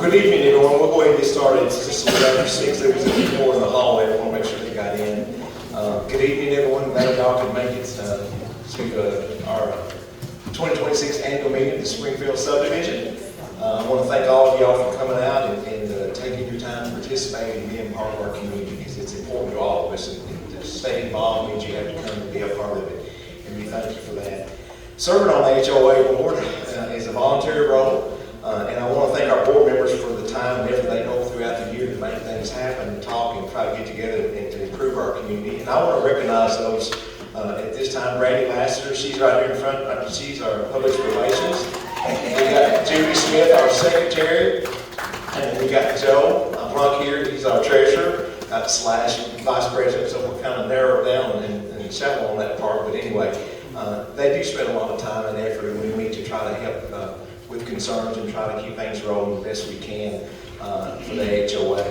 Good evening, everyone. We'll go ahead and get started. It's just after 6. There was a few more in the hallway. I want to make sure they got in. Good evening, everyone. Glad y'all could make it to our 2026 annual meeting of the Springfield Subdivision. I want to thank all of y'all for coming out and taking your time to participate and being part of our community, because it's important to all of us. And to stay involved means you have to come and be a part of it. And we thank you for that. Serving on the HOA board is a voluntary role. And I want to thank our board members for the time and effort they go throughout the year to make things happen and talk and try to get together and to improve our community. And I want to recognize those at this time. Brandy Lassiter, she's right here in front. She's our public relations. We got Judy Smith, our secretary. And we got Joe Plunk here. He's our treasurer slash vice president. So we're kind of narrowed down and shallow on that part. But anyway, they do spend a lot of time and effort, and we meet to try to help with concerns and try to keep things rolling the best we can for the HOA.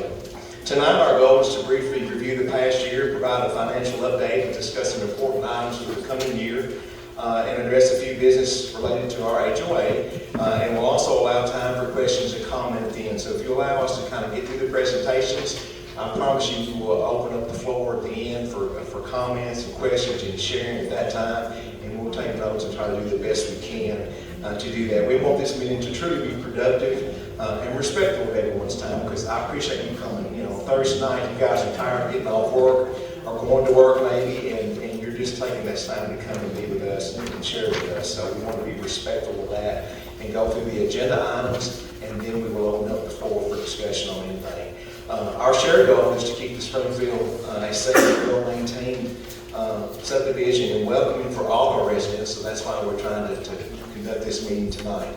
Tonight our goal is to briefly review the past year, provide a financial update, and discuss some important items for the coming year, and address a few business related to our HOA. And we'll also allow time for questions and comment at the end. So if you allow us to kind of get through the presentations, I promise you we will open up the floor at the end for comments and questions and sharing at that time. And we'll take notes and try to do the best we can to do that. We want this meeting to truly be productive and respectful of everyone's time, because I appreciate you coming. You know, Thursday night, you guys are tired of getting off work or going to work maybe, and you're just taking this time to come and be with us and share with us. So we want to be respectful of that and go through the agenda items, and then we will open up the floor for discussion on anything. Our shared goal is to keep the Springfield a safe, well-maintained subdivision and welcoming for all our residents. So that's why we're trying to conduct this meeting tonight.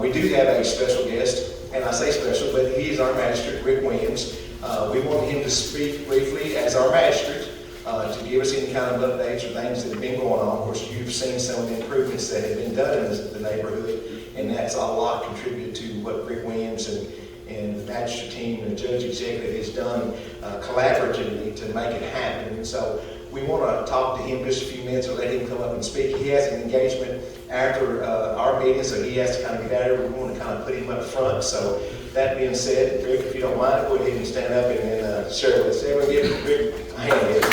We do have a special guest, and I say special, but he is our magistrate, Rick Williams. We want him to speak briefly as our magistrate to give us any kind of updates or things that have been going on. Of course, you've seen some of the improvements that have been done in the neighborhood, and that's a lot contributed to what Rick Williams and the magistrate team and the judge executive has done collaboratively to make it happen. And so we want to talk to him just a few minutes or let him come up and speak. He has an engagement after our meeting, so he has to kind of get out of here. We want to kind of put him up front. So that being said, Rick, if you don't mind, go ahead and stand up and then share with us. Everyone give Rick a hand.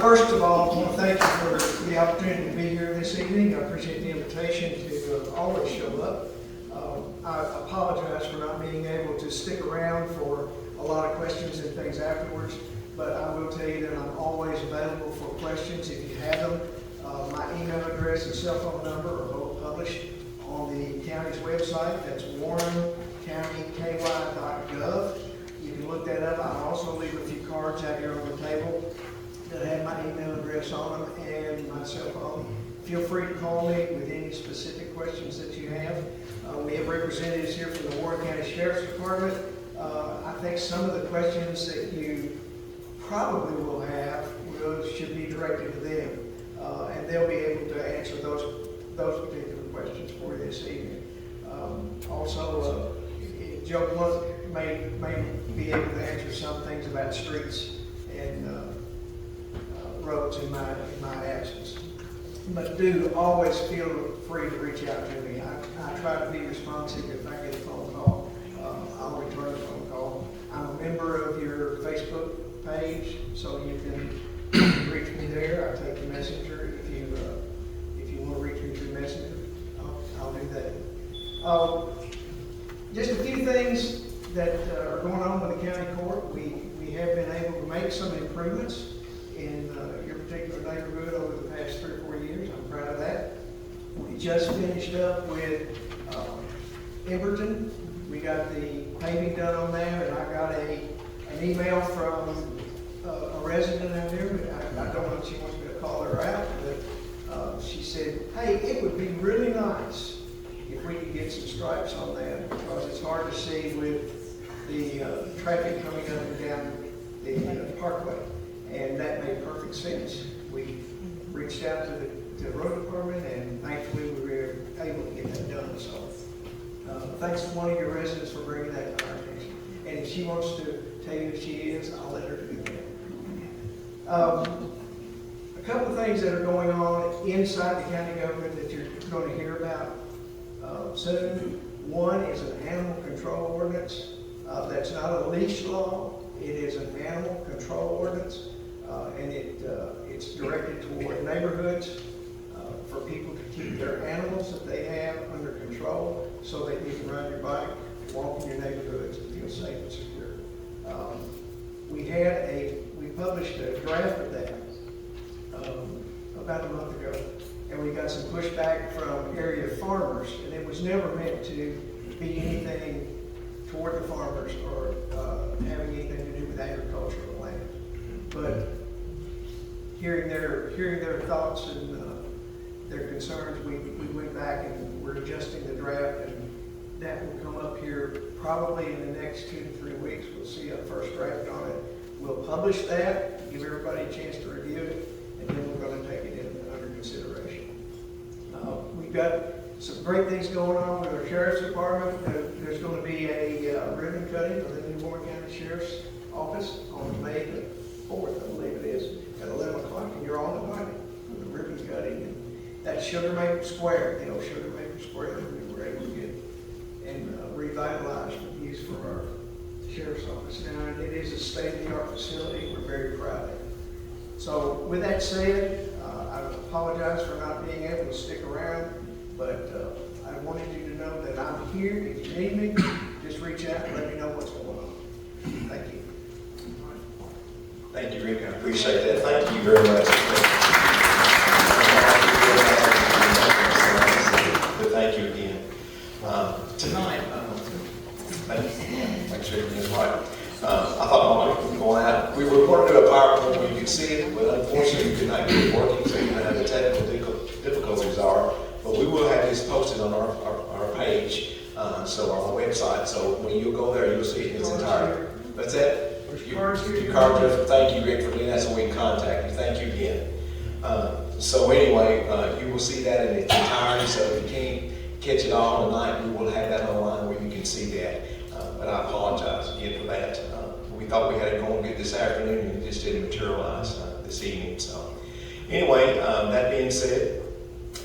First of all, I want to thank you for the opportunity to be here this evening. I appreciate the invitation to always show up. I apologize for not being able to stick around for a lot of questions and things afterwards, but I will tell you that I'm always available for questions if you have them. My email address and cell phone number are both published on the county's website. That's warrencountyky.gov. You can look that up. I'll also leave a few cards out here on the table that have my email address on them and my cell phone. Feel free to call me with any specific questions that you have. We have representatives here from the Warren County Sheriff's Department. I think some of the questions that you probably will have should be directed to them, and they'll be able to answer those particular questions for you this evening. Also, Joe Blunt may be able to answer some things about streets and roads in my absence. But do always feel free to reach out to me. I try to be responsive. If I get a phone call, I'll return the phone call. I'm a member of your Facebook page, so you can reach me there. I take the messenger. If you want to reach me through Messenger, I'll do that. Just a few things that are going on with the county court. We have been able to make some improvements in your particular neighborhood over the past 3 or 4 years. I'm proud of that. We just finished up with Emberton. We got the paving done on there, and I got an email from a resident out there. I don't know if she wants me to call her out, but she said hey, it would be really nice if we could get some stripes on that, because it's hard to see with the traffic coming up and down the parkway. And that made perfect sense. We reached out to the road department, and thankfully we were able to get that done. So thanks to one of your residents for bringing that to our attention. And if she wants to tell you who she is, I'll let her do that. A couple of things that are going on inside the county government that you're going to hear about soon. One is an animal control ordinance. That's not a leash law. It is an animal control ordinance, and it's directed toward neighborhoods for people to keep their animals that they have under control, so that you can ride your bike, walk in your neighborhoods, and feel safe and secure. We published a draft of that about a month ago, and we got some pushback from area farmers, and it was never meant to be anything toward the farmers or having anything to do with agricultural land. But hearing their thoughts and their concerns, we went back and we're adjusting the draft, and that will come up here probably in the next 2 to 3 weeks. We'll see a first draft on it. We'll publish that, give everybody a chance to review it, and then we're going to take it in under consideration. We've got some great things going on with our Sheriff's Department. There's going to be a ribbon cutting for the New Warren County Sheriff's Office on May the 4th, I believe it is, at 11 o'clock, and you're all invited for the ribbon cutting. And that's Sugar Maple Square, the old Sugar Maple Square that we were able to get and revitalized and use for our Sheriff's Office now. And it is a state-of-the-art facility. We're very proud of it. So with that said, I apologize for not being able to stick around, but I wanted you to know that I'm here. If you need me, just reach out and let me know what's going on. Thank you. Thank you, Rick. I appreciate that. Thank you very much. But thank you again. Tonight, make sure everything's right. I thought I was going out. We were going to do a PowerPoint where you could see it, but unfortunately we could not get it working, so you know how the technical difficulties are. But we will have this posted on our page, so on our website. So when you go there, you'll see it in its entirety. That's it. Your card, thank you, Rick, for doing that, so we can contact you. Thank you again. So anyway, you will see that in its entirety. So if you can't catch it all tonight, we will have that online where you can see that. But I apologize again for that. We thought we had it going good this afternoon, and it just didn't materialize this evening. So anyway, that being said,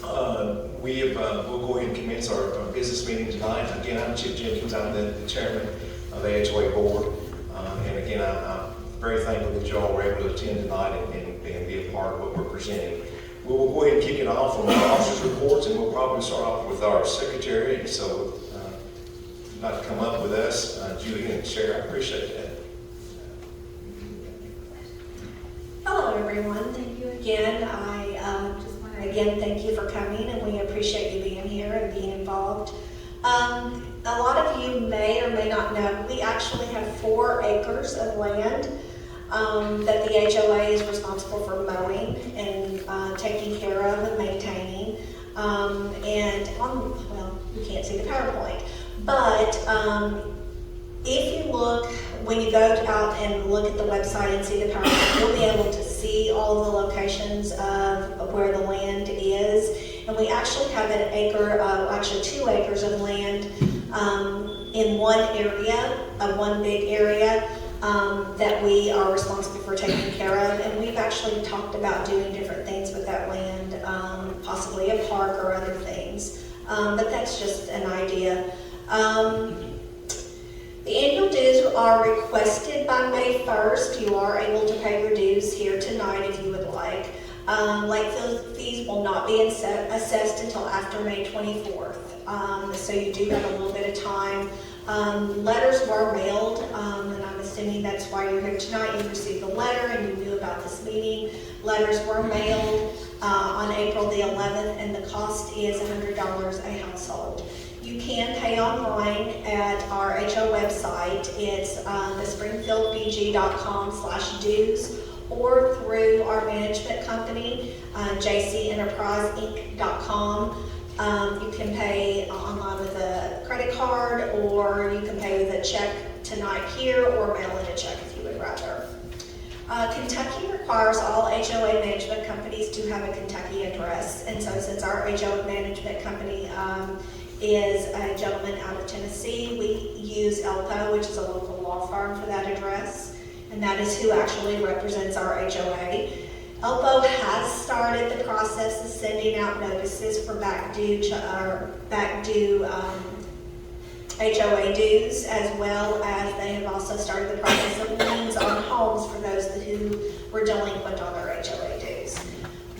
we'll go ahead and commence our business meeting tonight. Again, I'm Chip Jenkins. I'm the chairman of the HOA board. And again, I'm very thankful that you all were able to attend tonight and be a part of what we're presenting. We will go ahead and kick it off from our officers' reports, and we'll probably start off with our secretary. So if you'd like to come up with us, Julie and Sherry, I appreciate that. Hello, everyone. Thank you again. I just want to again thank you for coming, and we appreciate you being here and being involved. A lot of you may or may not know, we actually have 4 acres of land that the HOA is responsible for mowing and taking care of and maintaining. Well, you can't see the PowerPoint, but if you look, when you go out and look at the website and see the PowerPoint, you'll be able to see all of the locations of where the land is. And we actually have an acre, actually 2 acres of land in one area, one big area that we are responsible for taking care of. And we've actually talked about doing different things with that land, possibly a park or other things. But that's just an idea. The annual dues are requested by May 1st. You are able to pay your dues here tonight if you would like. Late fees will not be assessed until after May 24th. So you do have a little bit of time. Letters were mailed, and I'm assuming that's why you're here tonight. You received the letter and you knew about this meeting. Letters were mailed on April the 11th, and the cost is $100 a household. You can pay online at our HO website. It's the springfieldbg.com/dues, or through our management company, jcenterpriseinc.com. You can pay online with a credit card, or you can pay with a check tonight here, or mail in a check if you would rather. Kentucky requires all HOA management companies to have a Kentucky address, and so since our HOA management company is a gentleman out of Tennessee, we use ELPO, which is a local law firm, for that address, and that is who actually represents our HOA. ELPO has started the process of sending out notices for back due HOA dues, as well as they have also started the process of liens on homes for those who were delinquent on their HOA dues.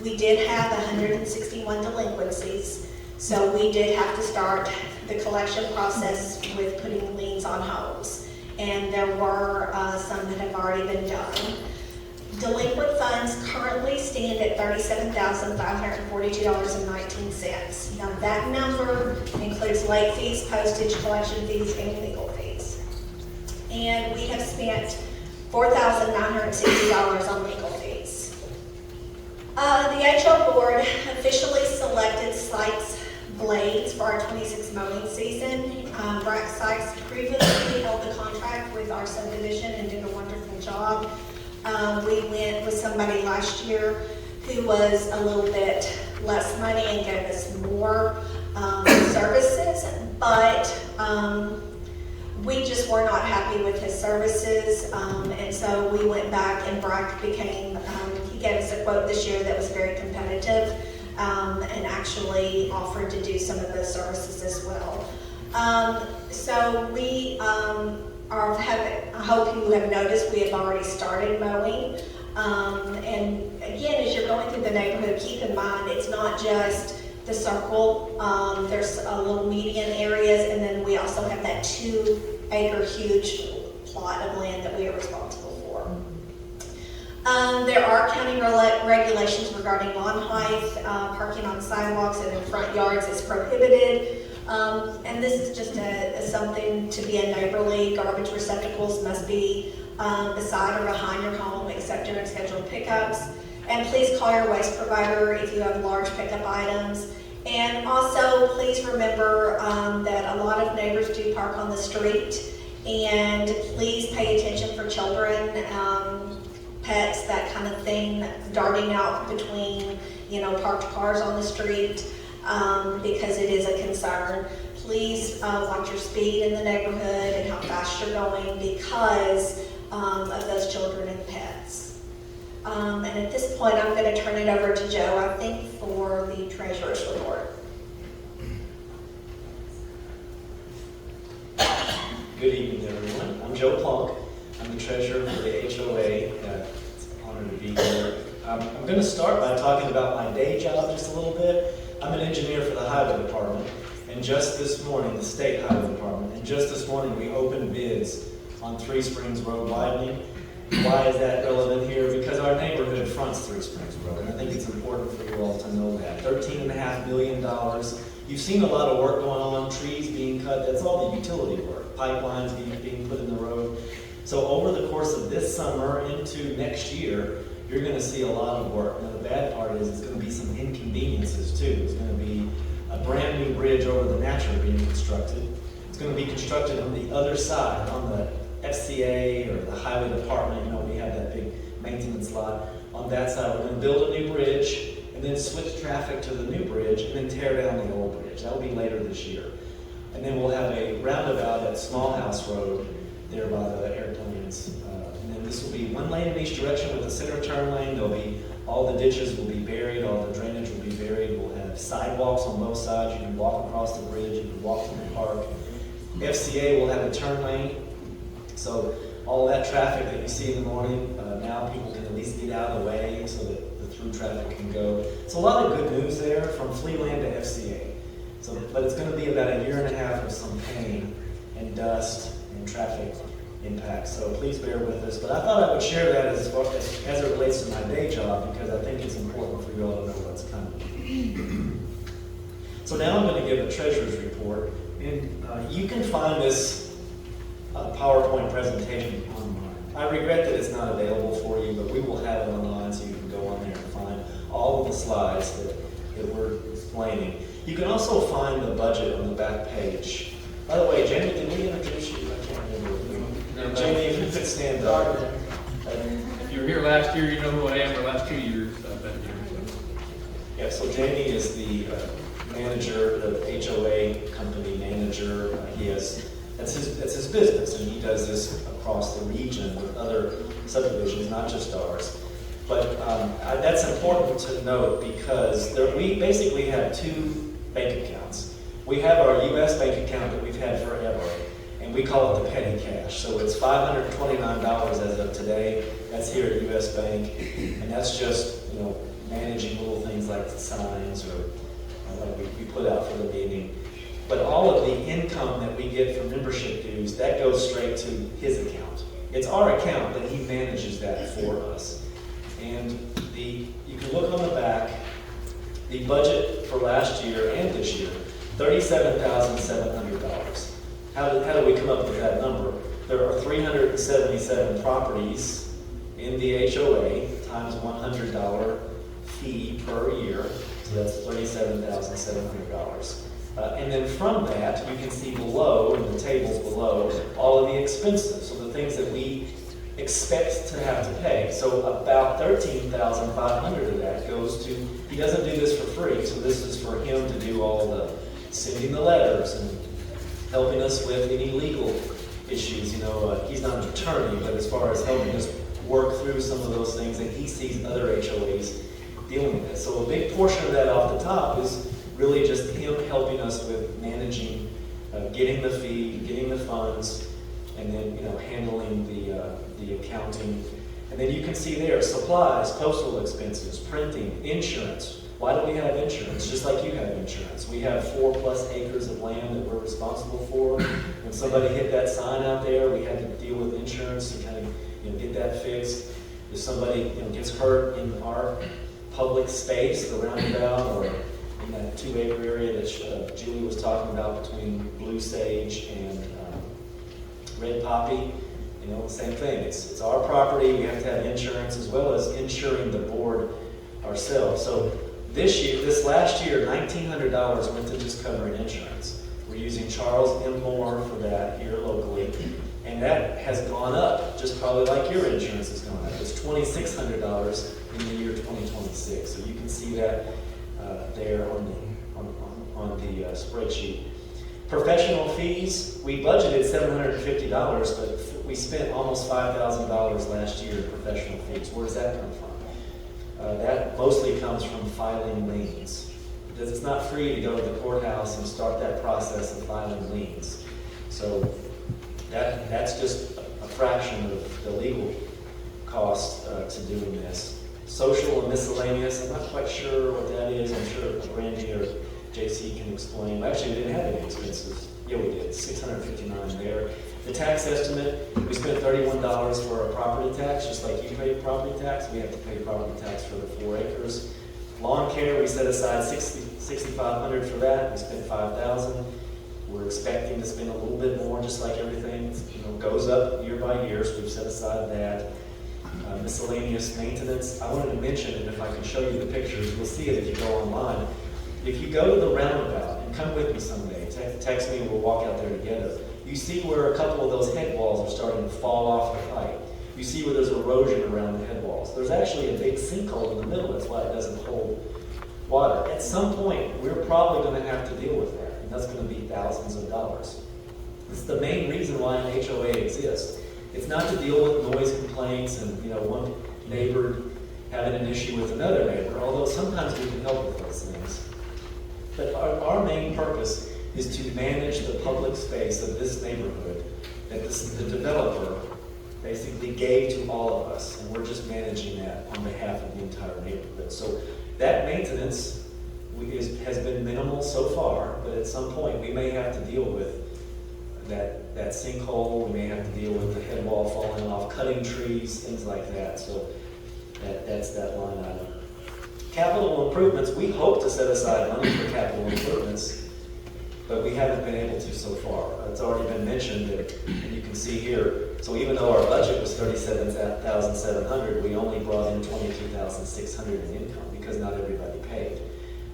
We did have 161 delinquencies, so we did have to start the collection process with putting liens on homes, and there were some that have already been done. Delinquent funds currently stand at $37,542.19. Now that number includes late fees, postage, collection fees, and legal fees. And we have spent $4,960 on legal fees. The HO board officially selected Sykes Blades for our 26 mowing season. Brad Sykes previously held the contract with our subdivision and did a wonderful job. We went with somebody last year who was a little bit less money and gave us more services, but we just were not happy with his services, and so we went back, and Brock became, he gave us a quote this year that was very competitive, and actually offered to do some of those services as well. So we I hope you have noticed we have already started mowing. And again, as you're going through the neighborhood, keep in mind it's not just the circle. There's a little median areas, and then we also have that 2-acre huge plot of land that we are responsible for. There are county regulations regarding lawn height, parking on sidewalks and in front yards is prohibited. And this is just something to be a neighborly. Garbage receptacles must be beside or behind your home except during scheduled pickups. And please call your waste provider if you have large pickup items. And also, please remember that a lot of neighbors do park on the street. And please pay attention for children, pets, that kind of thing, darting out between, parked cars on the street. Because it is a concern. Please watch your speed in the neighborhood and how fast you're going because of those children and pets. And at this point, I'm going to turn it over to Joe, I think, for the treasurer's report. Good evening, everyone. I'm Joe Plunk. I'm the treasurer for the HOA. It's an honor to be here. I'm going to start by talking about my day job just a little bit. I'm an engineer for the highway department, and just this morning, the state highway department, and just this morning we opened bids on Three Springs Road widening. Why is that relevant here? Because our neighborhood fronts Three Springs Road, and I think it's important for you all to know that. $13.5 million. You've seen a lot of work going on, trees being cut, that's all the utility work, pipelines being put in the road. So over the course of this summer into next year, you're going to see a lot of work. Now the bad part is it's going to be some inconveniences too. It's going to be a brand new bridge over the Natural being constructed. It's going to be constructed on the other side, on the FCA or the highway department. We have that big maintenance lot. On that side, we're going to build a new bridge and then switch traffic to the new bridge and then tear down the old bridge. That will be later this year. And then we'll have a roundabout at Smallhouse Road there by the airplanes. This will be one lane in each direction with a center turn lane. All the ditches will be buried, all the drainage will be buried. We'll have sidewalks on both sides. You can walk across the bridge, you can walk to the park. FCA will have a turn lane. So all that traffic that you see in the morning, now people can at least get out of the way so that the through traffic can go. It's a lot of good news there from Fleeland to FCA. But it's going to be about a year and a half of some pain and dust and traffic impact. So please bear with us. But I thought I would share that as it relates to my day job because I think it's important for you all to know what's coming. So now I'm going to give a treasurer's report. And you can find this PowerPoint presentation online. I I regret that it's not available for you, but we will have it online so you can go on there and find all of the slides that we're explaining. You can also find the budget on the back page. By the way, Jamie, did we introduce you? I can't remember. Jamie, if you could stand up. If you were here last year, you know who I am. For the last 2 years, I've been here. Yeah, so Jamie is the manager, the HOA company manager. That's his business, and he does this across the region with other subdivisions, not just ours. But that's important to note because we basically have two bank accounts. We have our U.S. bank account that we've had forever, and we call it the petty cash. So it's $529 as of today. That's here at U.S. Bank, and that's just managing little things like signs or like we put out for the meeting. But all of the income that we get from membership dues, that goes straight to his account. It's our account, but he manages that for us. And you can look on the back, the budget for last year and this year, $37,700. How do we come up with that number? There are 377 properties in the HOA times $100 fee per year, so that's $37,700. And then from that, you can see below, in the tables below, all of the expenses, so the things that we expect to have to pay. So about $13,500 of that goes to, he doesn't do this for free, so this is for him to do all the sending the letters and helping us with any legal issues. He's not an attorney, but as far as helping us work through some of those things that he sees other HOAs dealing with. So a big portion of that off the top is really just him helping us with managing, getting the fee, getting the funds, and then handling the accounting. And then you can see there supplies, postal expenses, printing, insurance. Why do we have insurance? Just like you have insurance. We have 4+ acres of land that we're responsible for. When somebody hit that sign out there, we had to deal with insurance and kind of get that fixed. If somebody gets hurt in our public space, the roundabout, or in that 2-acre area that Julie was talking about between Blue Sage and Red Poppy, same thing. It's our property. We have to have insurance as well as insuring the board ourselves. So this last year, $1,900 went to just covering insurance. We're using Charles M. Moore for that here locally, and that has gone up, just probably like your insurance has gone up. It's $2,600 in the year 2026. So you can see that there on the spreadsheet. Professional fees, we budgeted $750, but we spent almost $5,000 last year in professional fees. Where does that come from? That mostly comes from filing liens. Because it's not free to go to the courthouse and start that process of filing liens. So that's just a fraction of the legal cost to doing this. Social and miscellaneous, I'm not quite sure what that is. I'm sure Randy or JC can explain. Actually, we didn't have any expenses. Yeah, we did. $659 there. The tax estimate, we spent $31 for our property tax, just like you pay property tax. We have to pay property tax for the 4 acres. Lawn care, we set aside $6,500 for that. We spent $5,000. We're expecting to spend a little bit more, just like everything goes up year by year. So we've set aside that. Miscellaneous maintenance. I wanted to mention, and if I can show you the pictures, you'll see it if you go online. If you go to the roundabout, and come with me someday, text me and we'll walk out there together. You see where a couple of those head walls are starting to fall off the pipe. You see where there's erosion around the head walls. There's actually a big sinkhole in the middle. That's why it doesn't hold water. At some point, we're probably going to have to deal with that, and that's going to be thousands of dollars. It's the main reason why an HOA exists. It's not to deal with noise complaints and one neighbor having an issue with another neighbor, although sometimes we can help with those things. But our main purpose is to manage the public space of this neighborhood that the developer basically gave to all of us, and we're just managing that on behalf of the entire neighborhood. So that maintenance has been minimal so far, but at some point we may have to deal with that sinkhole, we may have to deal with the head wall falling off, cutting trees, things like that. So that's that line item. Capital improvements, we hope to set aside money for capital improvements. but we haven't been able to so far. It's already been mentioned that, and you can see here, so even though our budget was $37,700, we only brought in $22,600 in income because not everybody paid.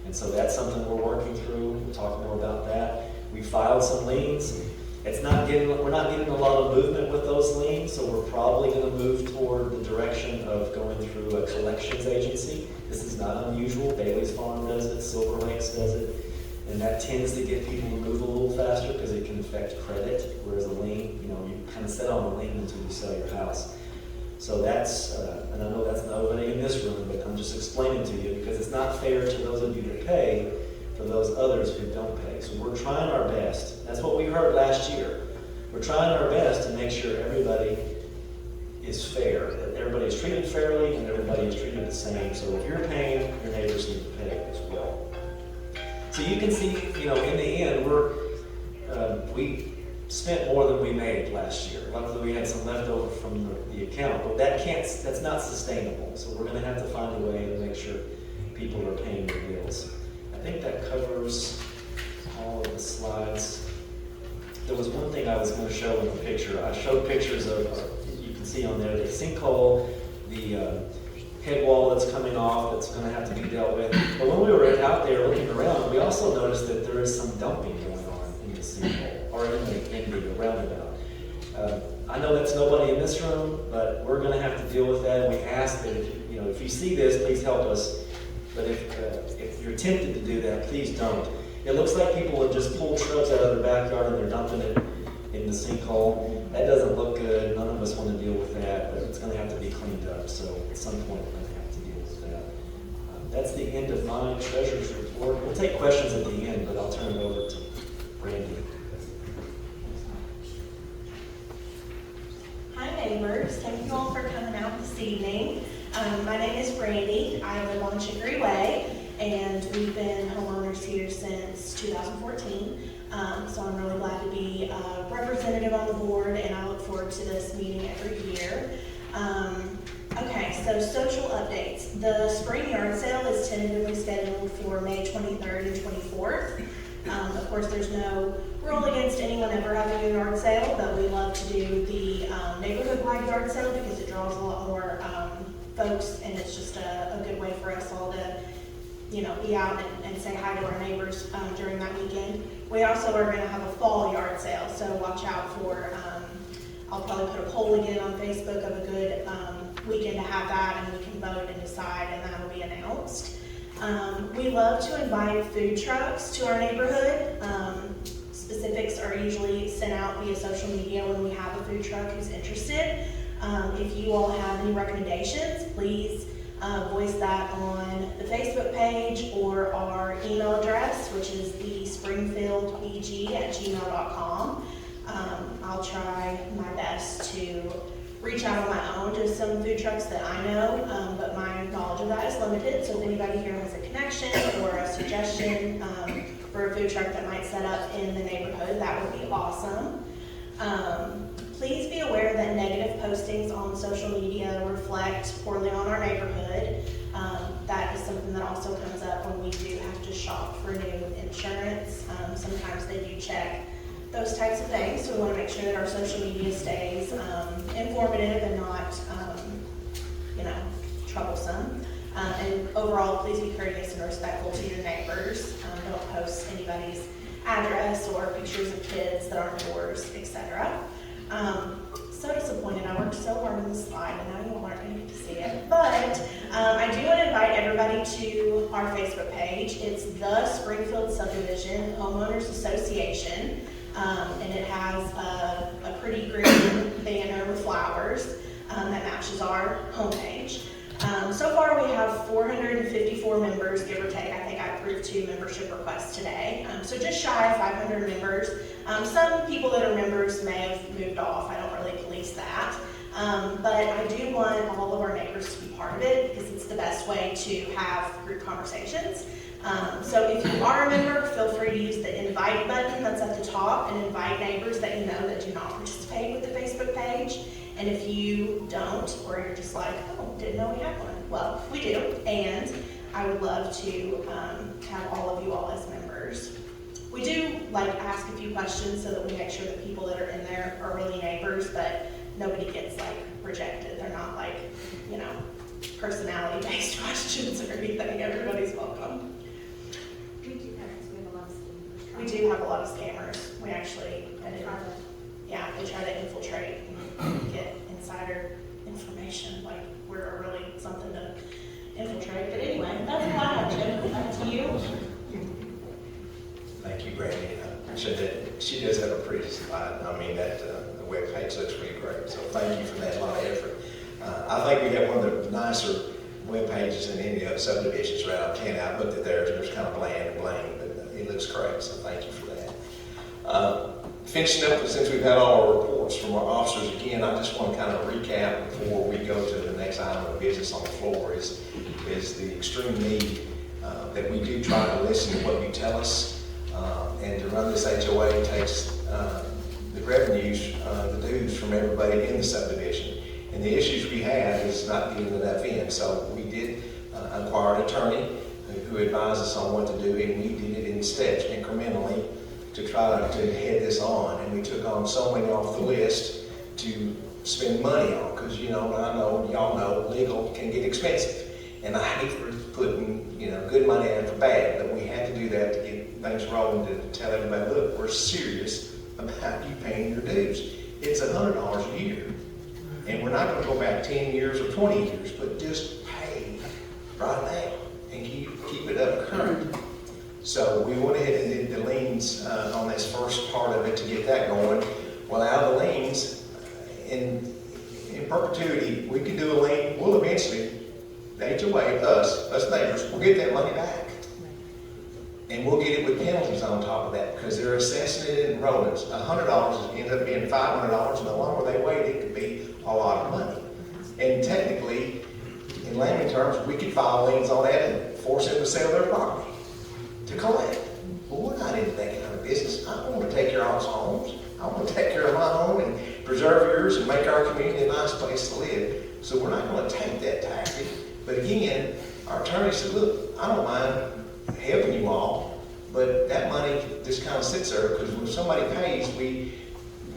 And so that's something we're working through. We'll talk more about that. We filed some liens. We're not getting a lot of movement with those liens, so we're probably going to move toward the direction of going through a collections agency. This is not unusual. Bailey's Farm does it, Silver Lakes does it, and that tends to get people to move a little faster because it can affect credit, whereas a lien, you kind of sit on a lien until you sell your house. So that's, and I know that's nobody in this room, but I'm just explaining to you because it's not fair to those of you that pay for those others who don't pay. So we're trying our best. That's what we heard last year. We're trying our best to make sure everybody is fair, that everybody is treated fairly and everybody is treated the same. So if you're paying, your neighbors need to pay as well. So you can see, in the end, we spent more than we made last year. Luckily, we had some left over from the account, but that's not sustainable. So we're going to have to find a way to make sure people are paying their bills. I think that covers all of the slides. There was one thing I was going to show in the picture. I showed pictures of, you can see on there, the sinkhole, the head wall that's coming off that's going to have to be dealt with. But when we were out there looking around, we also noticed that there is some dumping going on in the sinkhole, or in the roundabout. I know that's nobody in this room, but we're going to have to deal with that. And we ask that if you see this, please help us. But if you're tempted to do that, please don't. It looks like people have just pulled shrubs out of their backyard and they're dumping it in the sinkhole. That doesn't look good. None of us want to deal with that, but it's going to have to be cleaned up. So at some point, we're going to have to deal with that. That's the end of my treasurer's report. We'll take questions at the end, but I'll turn it over to Brandy. Hi neighbors, thank you all for coming out this evening. My name is Brandy. I live on Chicory Way, and we've been homeowners here since 2014. So I'm really glad to be a representative on the board, and I look forward to this meeting every year. Okay, so social updates. The spring yard sale is tentatively scheduled for May 23rd and 24th. Of course, there's no rule against anyone ever having a yard sale, but we love to do the neighborhood-wide yard sale because it draws a lot more folks, and it's just a good way for us all to, be out and say hi to our neighbors during that weekend. We also are going to have a fall yard sale, so watch out for, I'll probably put a poll again on Facebook of a good weekend to have that, and we can vote and decide, and that'll be announced. We love to invite food trucks to our neighborhood. Specifics are usually sent out via social media when we have a food truck who's interested. If you all have any recommendations, please voice that on the Facebook page or our email address, which is thespringfieldbg@gmail.com. I'll try my best to reach out on my own to some food trucks that I know, but my knowledge of that is limited. So if anybody here has a connection or a suggestion for a food truck that might set up in the neighborhood, that would be awesome. Please be aware that negative postings on social media reflect poorly on our neighborhood. That is something that also comes up when we do have to shop for new insurance. Sometimes they do check those types of things, so we want to make sure that our social media stays informative and not, troublesome. And overall, please be courteous and respectful to your neighbors. Don't post anybody's address or pictures of kids that aren't yours, etc. So disappointed. I worked so hard on this slide, and now you aren't going to get to see it. But I do want to invite everybody to our Facebook page. It's the Springfield Subdivision Homeowners Association. And it has a pretty green banner with flowers that matches our homepage. So far we have 454 members, give or take. I think I approved 2 membership requests today. So just shy of 500 members. Some people that are members may have moved off. I don't really police that. But I do want all of our neighbors to be part of it because it's the best way to have group conversations. So if you are a member, feel free to use the invite button that's at the top and invite neighbors that you know that do not participate with the Facebook page. And if you don't, or you're just like, oh, didn't know we had one. Well, we do, and I would love to have all of you all as members. We do like ask a few questions so that we make sure that people that are in there are really neighbors, but nobody gets like rejected. They're not like, you know, personality-based questions or anything. Everybody's welcome. We do have a lot of scammers. We actually, yeah, they try to infiltrate and get insider information, like we're really something to infiltrate. But anyway, that's all I have, Jim. Back to you. Thank you, Brandy. I appreciate that. She does have a pretty slide. I mean, that the webpage looks really great. So thank you for that. A lot of effort. I think we have one of the nicer web pages in any other subdivisions right out of Kent. I looked at theirs and it was kind of bland and plain, but it looks great. So thank you for that. Finishing up, since we've had all our reports from our officers again, I just want to kind of recap before we go to the next item of business on the floor is the extreme need that we do try to listen to what you tell us. And to run this HOA takes the revenues, the dues from everybody in the subdivision. And the issues we have is not getting enough in. So we did acquire an attorney who advised us on what to do, and we did it in steps, incrementally, to try to head this on. And we took on so many off the list to spend money on, because you know, I know, y'all know, legal can get expensive. And I hate for putting, you know, good money after bad, but we had to do that to get things rolling, to tell everybody, look, we're serious about you paying your dues. It's $100 a year. And we're not going to go back 10 years or 20 years, but just pay right now and keep it up current. So we went ahead and did the liens on this first part of it to get that going. Well, out of the liens, in perpetuity, we can do a lien. We'll eventually, the HOA, us neighbors, we'll get that money back. And we'll get it with penalties on top of that, because they're assessing it in rollings. $100 ends up being $500, and the longer they wait, it could be a lot of money. And technically, in layman terms, we could file liens on that and force them to sell their property to collect. But we're not into that kind of business. I want to take care of our homes. I want to take care of my home and preserve yours and make our community a nice place to live. So we're not going to take that tactic. But again, our attorney said, look, I don't mind helping you all, but that money just kind of sits there, because when somebody pays, we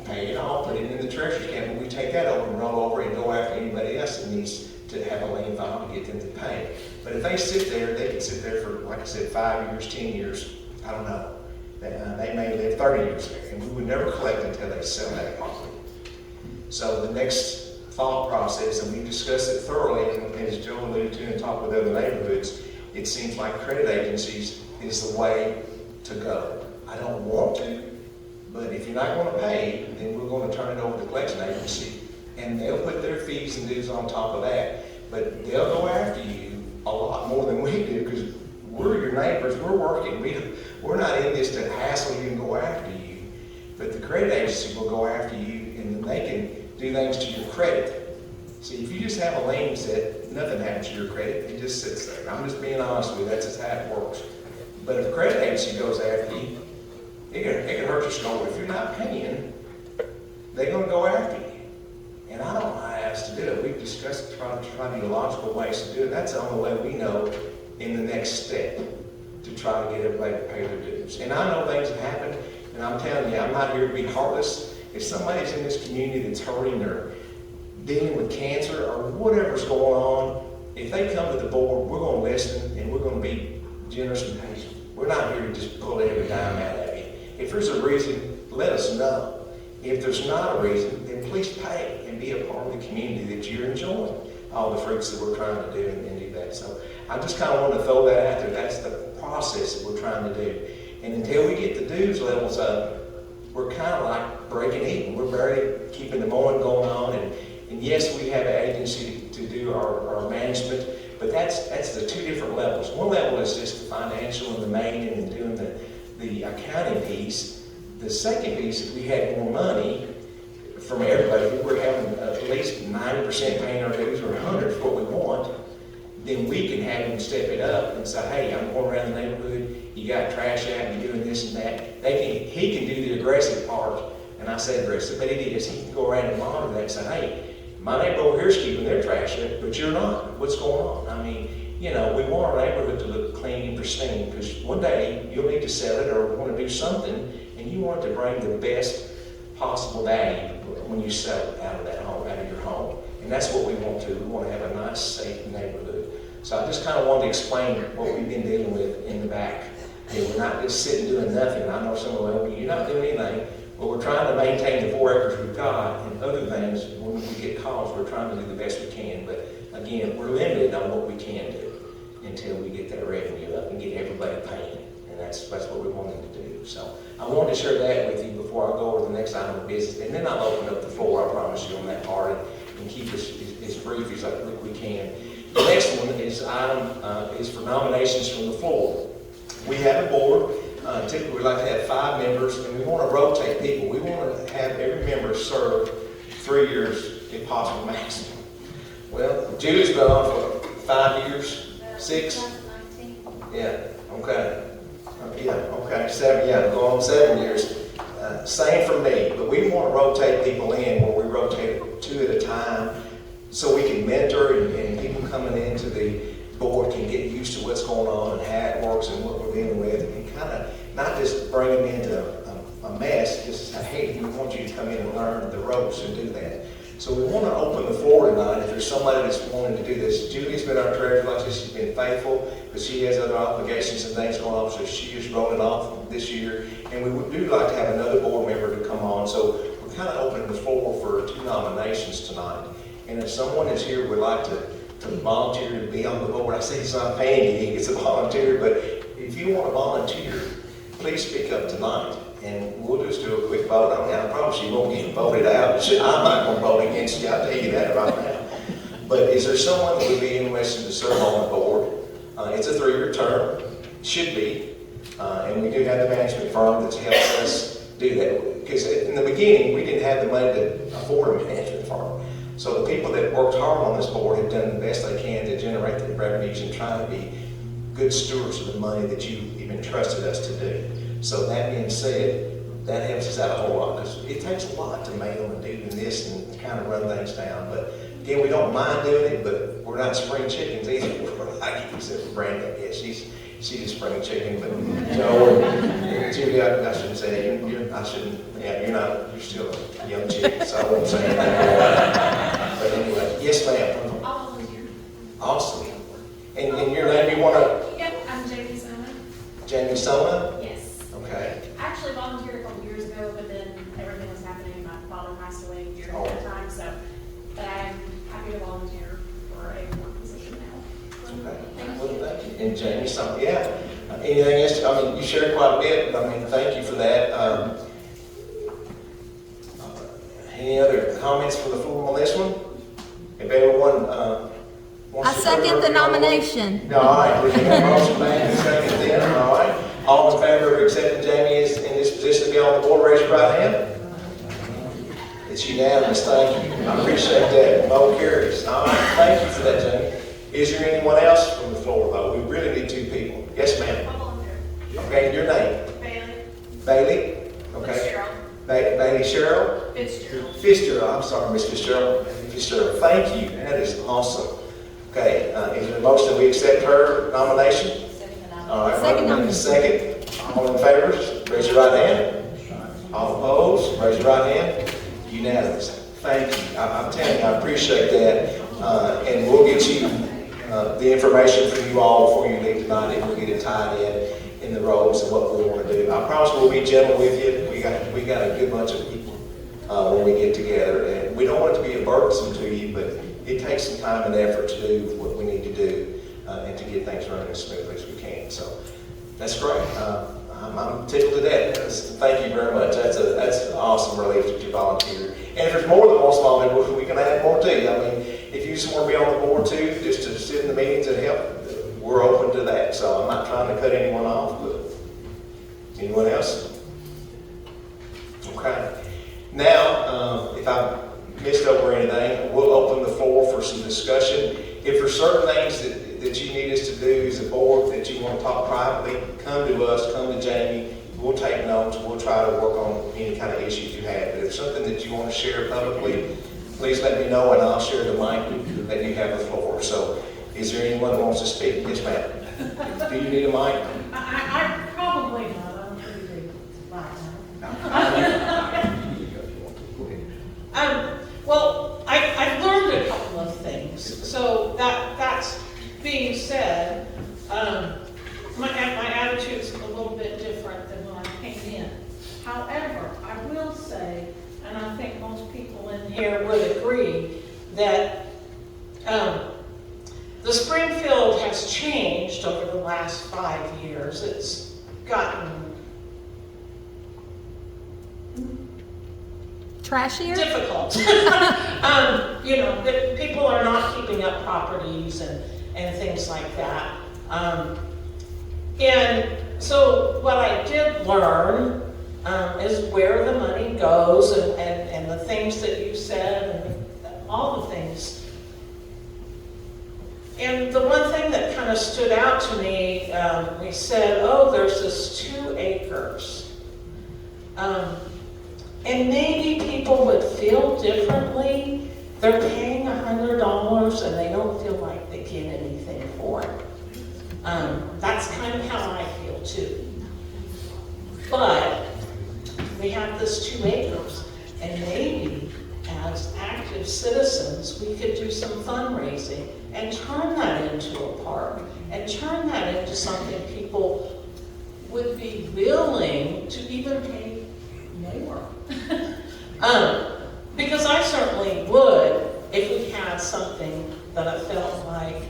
pay it off, put it in the treasurer's account, and we take that over and roll over and go after anybody else that needs to have a lien file to get them to pay. But if they sit there, they can sit there for, like I said, 5 years, 10 years, I don't know. They may live 30 years there, and we would never collect until they sell that property. So the next thought process, and we discussed it thoroughly, and as Joe alluded to and talked with other neighborhoods, it seems like credit agencies is the way to go. I don't want to, but if you're not going to pay, then we're going to turn it over to the collection agency, and they'll put their fees and dues on top of that. But they'll go after you a lot more than we do, because we're your neighbors, we're working, we're not in this to hassle you and go after you. But the credit agency will go after you, and then they can do things to your credit. See, if you just have a lien set, nothing happens to your credit, it just sits there. I'm just being honest with you, that's just how it works. But if a credit agency goes after you, it can hurt your score. If you're not paying, they're going to go after you. And I don't know how else to do it. We've discussed trying to do logical ways to do it. That's the only way we know in the next step to try to get everybody to pay their dues. And I know things have happened, and I'm telling you, I'm not here to be heartless. If somebody's in this community that's hurting or dealing with cancer or whatever's going on, if they come to the board, we're going to listen and we're going to be generous and patient. We're not here to just pull every dime out of you. If there's a reason, let us know. If there's not a reason, then please pay and be a part of the community that you're enjoying all the fruits that we're trying to do and do that. So I just kind of want to throw that out there. That's the process that we're trying to do. And until we get the dues levels up, we're kind of like breaking even. We're barely keeping the mowing going on. And yes, we have an agency to do our management, but that's the two different levels. One level is just the financial and the maintenance and doing the accounting piece. The second piece, if we had more money from everybody, if we're having at least 90% paying our dues or 100 is what we want, then we can have them step it up and say, hey, I'm going around the neighborhood, you got trash out, you're doing this and that. He can do the aggressive part, and I say aggressive, but it is. He can go around and monitor that and say, hey, my neighbor over here is keeping their trash up, but you're not. What's going on? I mean, you know, we want our neighborhood to look clean and pristine, because one day you'll need to sell it or want to do something, and you want it to bring the best possible value when you sell it out of that home, out of your home. And that's what we want to. We want to have a nice, safe neighborhood. So I just kind of wanted to explain what we've been dealing with in the back. Yeah, we're not just sitting doing nothing. I know some of well, you're not doing anything, but we're trying to maintain the 4 acres we've got, and other things, when we get calls, we're trying to do the best we can. But again, we're limited on what we can do until we get that revenue up and get everybody paying. And that's what we wanted to do. So I wanted to share that with you before I go over the next item of business. And then I'll open up the floor, I promise you, on that part, and keep us as brief as I think we can. The next one is is for nominations from the floor. We have a board. Typically, we like to have 5 members, and we want to rotate people. We want to have every member serve 3 years, if possible, maximum. Well, Julie's been on for 5 years, 6? Yeah, okay. Yeah, okay, 7, yeah, going on 7 years. Same for me, but we want to rotate people in where we rotate 2 at a time so we can mentor and people coming into the board can get used to what's going on and how it works and what we're dealing with, and kind of not just bring them into a mess, just say, hey, we want you to come in and learn the ropes and do that. So we want to open the floor tonight. If there's somebody that's wanting to do this, Julie's been our treasurer, like she's been faithful, but she has other obligations and things going on, so she is rolling off this year. And we would do like to have another board member to come on. So we're kind of opening the floor for 2 nominations tonight. And if someone is here would like to volunteer to be on the board, I say it's not paying you, it's a volunteer, but if you want to volunteer, please speak up tonight. And we'll just do a quick vote on it. I promise you won't get voted out. I'm not going to vote against you, I'll tell you that right now. But is there someone that would be interested to serve on the board? It's a 3-year term, should be. And we do have the management firm that helps us do that. Because in the beginning, we didn't have the money to afford a management firm. So the people that worked hard on this board have done the best they can to generate the revenues and try to be good stewards of the money that you've entrusted us to do. So that being said, that helps us out a whole lot, because it takes a lot to mail and do this and kind of run things down. But again, we don't mind doing it, but we're not spring chickens either. We're like, except for Brandon, yeah, she's a spring chicken, but Joe and Julie, I shouldn't say that. You're still a young chicken, so I won't say anything. But anyway, yes, ma'am. I'll volunteer. Awesome. And your name, you want to? Yep, I'm Jamie Sona. Jamie Sona? Yes. Okay. I actually volunteered a couple years ago, but then everything was happening. My father passed away during that time, so but I'm happy to volunteer for a board position now. Okay. Thank Well, you. thank you. And Jamie Sona, yeah. Anything else? I mean, you shared quite a bit, but I mean, thank you for that. Any other comments from the floor on this one? If everyone wants I to second the nomination. All right, we have a motion made and seconded then, all right. All in favor of accepting Jamie in this position to be on the board, raise your right hand. It's unanimous, thank you. I appreciate that. Vote carries. All right, thank you for that, Jamie. Is there anyone else from the floor, though? We really need 2 people. Yes, ma'am. I'll volunteer. Okay, your name? Bailey. Bailey? Okay. Fitzgerald. Bailey Cheryl? Fitzgerald. Fitzgerald, I'm sorry, Miss Fitzgerald. Fitzgerald, thank you. That is awesome. Okay, is there a motion that we accept her nomination? All right, Second nomination. Second. All in favor, raise your right hand. All opposed, raise your right hand. Unanimous. Thank you. I'm telling you, I appreciate that. And we'll get you the information from you all before you leave tonight, and we'll get it tied in the roles and what we want to do. I promise we'll be gentle with you. We got a good bunch of people when we get together, and we don't want it to be a burdensome to you, but it takes some time and effort to do what we need to do and to get things running as smoothly as we can. So that's great. I'm tickled to death. Thank you very much. That's an awesome relief that you volunteer. And if there's more than one small member, we can add more too. I mean, if you just want to be on the board too, just to sit in the meetings and help, we're open to that. So I'm not trying to cut anyone off, but anyone else? Okay. Now, if I missed over anything, we'll open the floor for some discussion. If there's certain things that you need us to do as a board that you want to talk privately, come to us, come to Jamie. We'll take notes. We'll try to work on any kind of issues you have. But if something that you want to share publicly, please let me know, and I'll share the mic that you have the floor. So Is there anyone that wants to speak? Yes, ma'am. Do you need a mic? I probably not, I'm pretty big right now. Well, I've learned a couple of things, so that's being said, my attitude's a little bit different than when I came in. However, I will say, and I think most people in here would agree, that the Springfield has changed over the last 5 years. It's gotten Trashier? difficult. You know, that people are not keeping up properties and things like that. And so what I did learn is where the money goes and the things that you said and all the things. And the one thing that kind of stood out to me, we said, oh, there's this 2 acres. And maybe people would feel differently. They're paying $100 and they don't feel like they get anything for it. That's kind of how I feel too. But we have this 2 acres, and maybe as active citizens, we could do some fundraising and turn that into a park and turn that into something people would be willing to even pay more. Because I certainly would if we had something that I felt like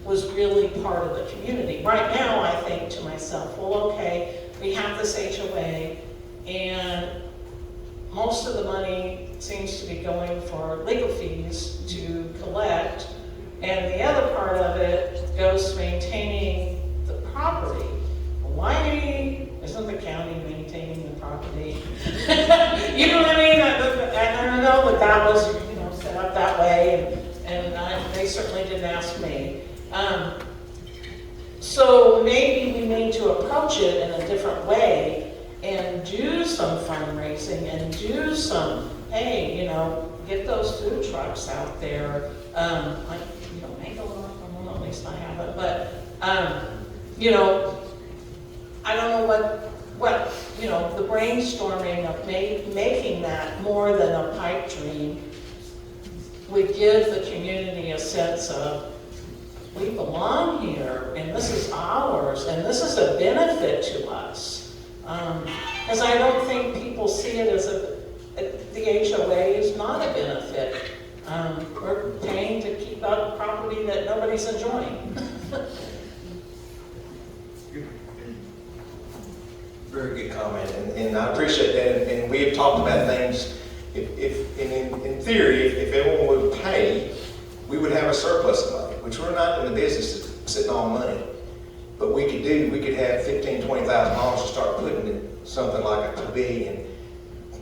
was really part of the community. Right now, I think to myself, well, okay, we have this HOA, and most of the money seems to be going for legal fees to collect, and the other part of it goes to maintaining the property. Why isn't the county maintaining the property? You know what I mean? I don't know, but that was, you know, set up that way, and they certainly didn't ask me. So maybe we need to approach it in a different way and do some fundraising and do some, hey, you know, get those food trucks out there. You know, make a lot from them, at least I haven't, but, you know, I don't know what, you know, the brainstorming of making that more than a pipe dream would give the community a sense of, we belong here, and this is ours, and this is a benefit to us. Because I don't think people see it as the HOA is not a benefit. We're paying to keep out property that nobody's enjoying. Very good comment, and I appreciate that, and we have talked about things, in theory, if everyone would pay, we would have a surplus of money, which we're not in the business of sitting on money. But we could have $15,000, $20,000 to start putting in something like a pavilion,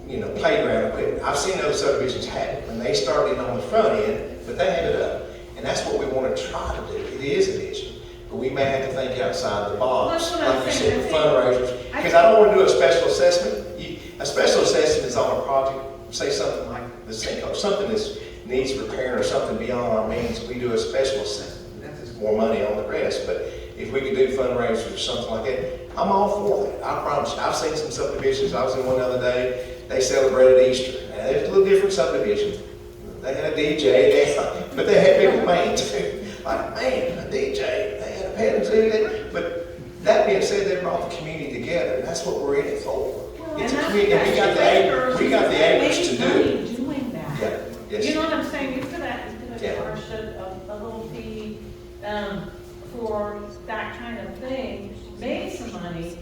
you know, playground equipment. I've seen other subdivisions happen when they started on the front end, but they had it up. And that's what we want to try to do. It is a vision, but we may have to think outside the box, like you said, for fundraisers. Because I don't want to do a special assessment. A special assessment is on a project, say something like the sinkhole, something that needs repairing or something beyond our means. We do a special assessment. That's more money on the rest. But if we could do fundraisers or something like that, I'm all for that. I promise you. I've seen some subdivisions. I was in one the other day. They celebrated Easter. Now, there's a little different subdivision. They had a DJ, but they had people paying too. Like, man, a DJ. They had a petting zoo. But that being said, they brought the community together, and that's what we're in it for. It's a community, and we got the acres to do it. Doing that. Yeah. Yes. You know what I'm saying? You could have Yeah. charged a little fee for that kind of thing, made some money,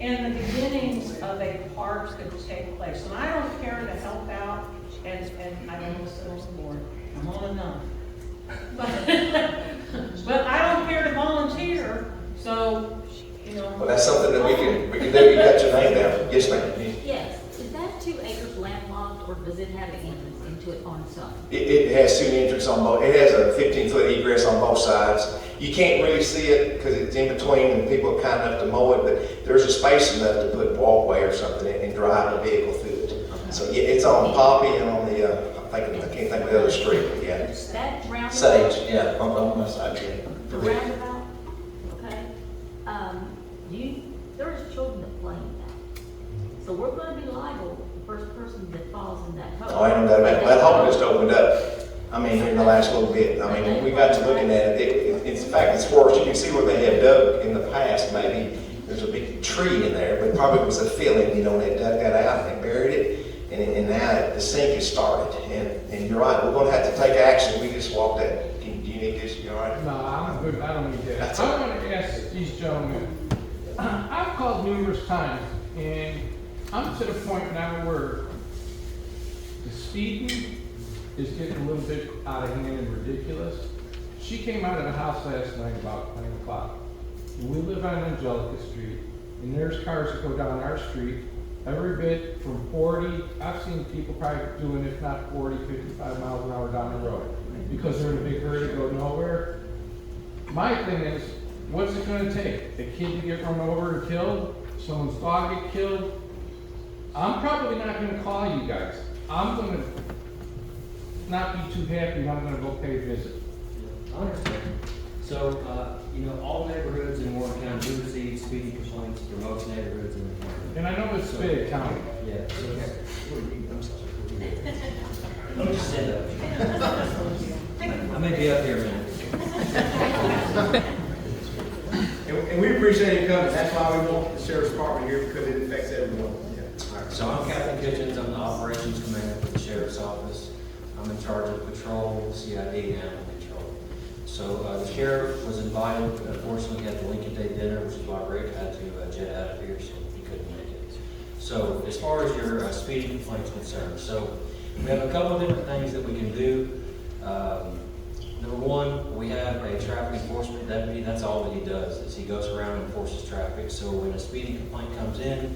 and the beginnings of a park could take place. And I don't care to help out, and I don't want to sit on the board. I'm on enough. But I don't care to volunteer, so, you know. Well, that's something that we can do. You got your name down. Yes, ma'am. Yes. Is that 2 acres landlocked, or does it have an entrance into it on its own? It has 2 entrances on both. It has a 15-foot egress on both sides. You can't really see it because it's in between and people are kind enough to mow it, but there's a space enough to put a walkway or something and drive a vehicle through it. So yeah, it's on Poppy and on the I can't think of the other street, yeah. That roundabout. Sage, yeah, on my side, yeah. The roundabout, okay? There's children that play in that. So we're gonna be liable, the first person that falls in that hole. Oh, I don't know, that hole just opened up, I mean, in the last little bit. I mean, we got to looking at it, in fact, it's worse. You can see where they have dug in the past, maybe. There's a big tree in there, but probably was a filling, you know, and they dug that out and they buried it. And now the sink has started. And you're right, we're gonna have to take action. We just walked that. Do you need this? You all right? No, I'm good, I don't need that. That's I want to ask these gentlemen, I've called numerous times, and I'm to the point now where the speeding is getting a little bit out of hand and ridiculous. She came out of the house last night about 9 o'clock. We live on Angelica Street, and there's cars that go down our street every bit from 40, I've seen people probably doing, if not 40, 55 miles an hour down the road because they're in a big hurry to go nowhere. My thing is, what's it gonna take? A kid to get run over and killed? Someone's dog get killed? I'm probably not gonna call you guys. I'm gonna not be too happy and I'm gonna go pay a visit. I understand. So, all neighborhoods in Warren County do receive speeding complaints for most neighborhoods in the county. And I know it's Fayette County. Yeah. Let me just stand up. I may be up here a minute. And we appreciate you coming, that's why we want the sheriff's department here, because it affects everyone. So I'm Captain Kitchens, I'm the operations commander for the sheriff's office. I'm in charge of patrol, CID, and animal control. So the sheriff was invited, unfortunately at the Lincoln Day dinner, which is why Rick had to jet out of here, so he couldn't make it. So as far as your speeding complaints concerned, so we have a couple of different things that we can do. Number one, we have a traffic enforcement deputy. That's all that he does, is he goes around and enforces traffic. So when a speeding complaint comes in,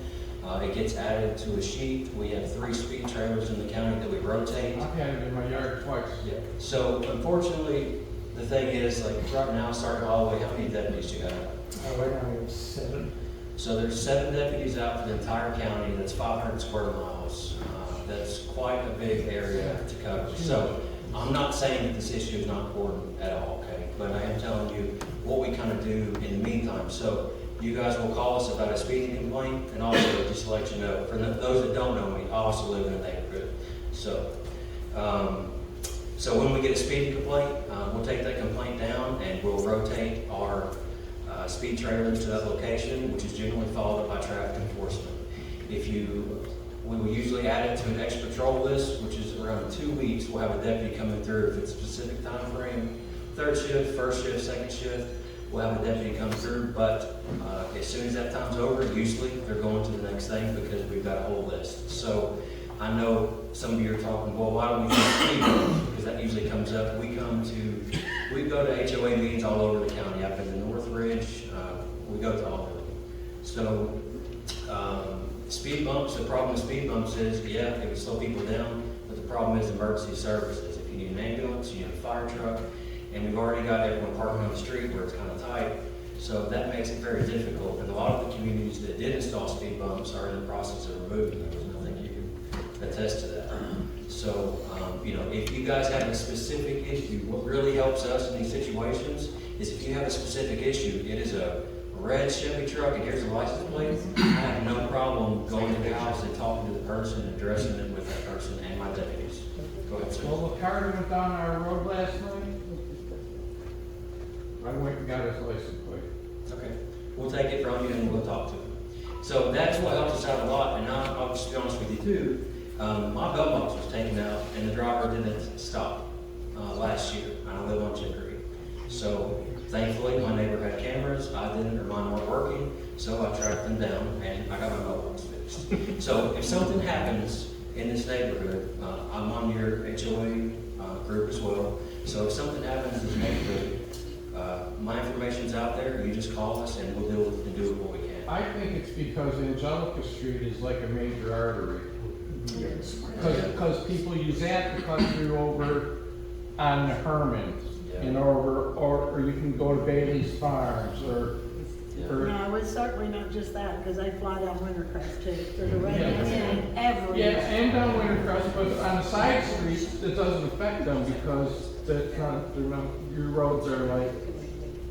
it gets added to a sheet. We have 3 speed trailers in the county that we rotate. I've had it in my yard twice. Yeah. So unfortunately, the thing is, like right now, starting all the way, how many deputies do you have? Right now we have 7. So there's 7 deputies out for the entire county. That's 500 square miles. That's quite a big area to cover. So I'm not saying that this issue is not important at all, okay? But I am telling you what we kind of do in the meantime. So you guys will call us about a speeding complaint, and also just to let you know, for those that don't know me, I also live in a neighborhood. So, so when we get a speeding complaint, we'll take that complaint down and we'll rotate our speed trailers to that location, which is generally followed by traffic enforcement. We will usually add it to an extra patrol list, which is around 2 weeks. We'll have a deputy coming through if it's a specific time frame, 3rd shift, 1st shift, 2nd shift. We'll have a deputy come through, but as soon as that time's over, usually they're going to the next thing because we've got a whole list. So I know some of you are talking, well, why don't we do speed bumps? Because that usually comes up. We go to HOA meetings all over the county. I've been to Northridge. We go to all of them. So speed bumps, the problem with speed bumps is, yeah, it can slow people down, but the problem is emergency services. If you need an ambulance, you need a fire truck, and we've already got everyone parking on the street where it's kind of tight, so that makes it very difficult. And a lot of the communities that did install speed bumps are in the process of removing those, and I think you can attest to that. So, if you guys have a specific issue, what really helps us in these situations is if you have a specific issue, it is a red Chevy truck and here's the license plate, I have no problem going to the house and talking to the person and addressing it with that person and my deputies. Go ahead, sir. Well, the car went down our road last night. I went and got his license plate. Okay. We'll take it from you and we'll talk to him. So that's what helps us out a lot. And I'll just be honest with you too. My bell box was taken out and the driver didn't stop last year. I live on Chicory. So thankfully my neighbor had cameras. I didn't, or mine weren't working. So I tracked them down and I got my bell box fixed. So if something happens in this neighborhood, I'm on your HOA group as well. So if something happens in this neighborhood, my information's out there. You just call us and we'll deal with and do what we can. I think it's because Angelica Street is like a major artery. Because people use that to cut through over on the Herman, Yeah. or you can go to Bailey's Farms, or Or- No, it's certainly not just that, because they fly down Wintercrest too. There's a radio Yeah. station everywhere. Yeah, and down Wintercrest, but on the side streets, it doesn't affect them because that's not, they're not, your roads are like,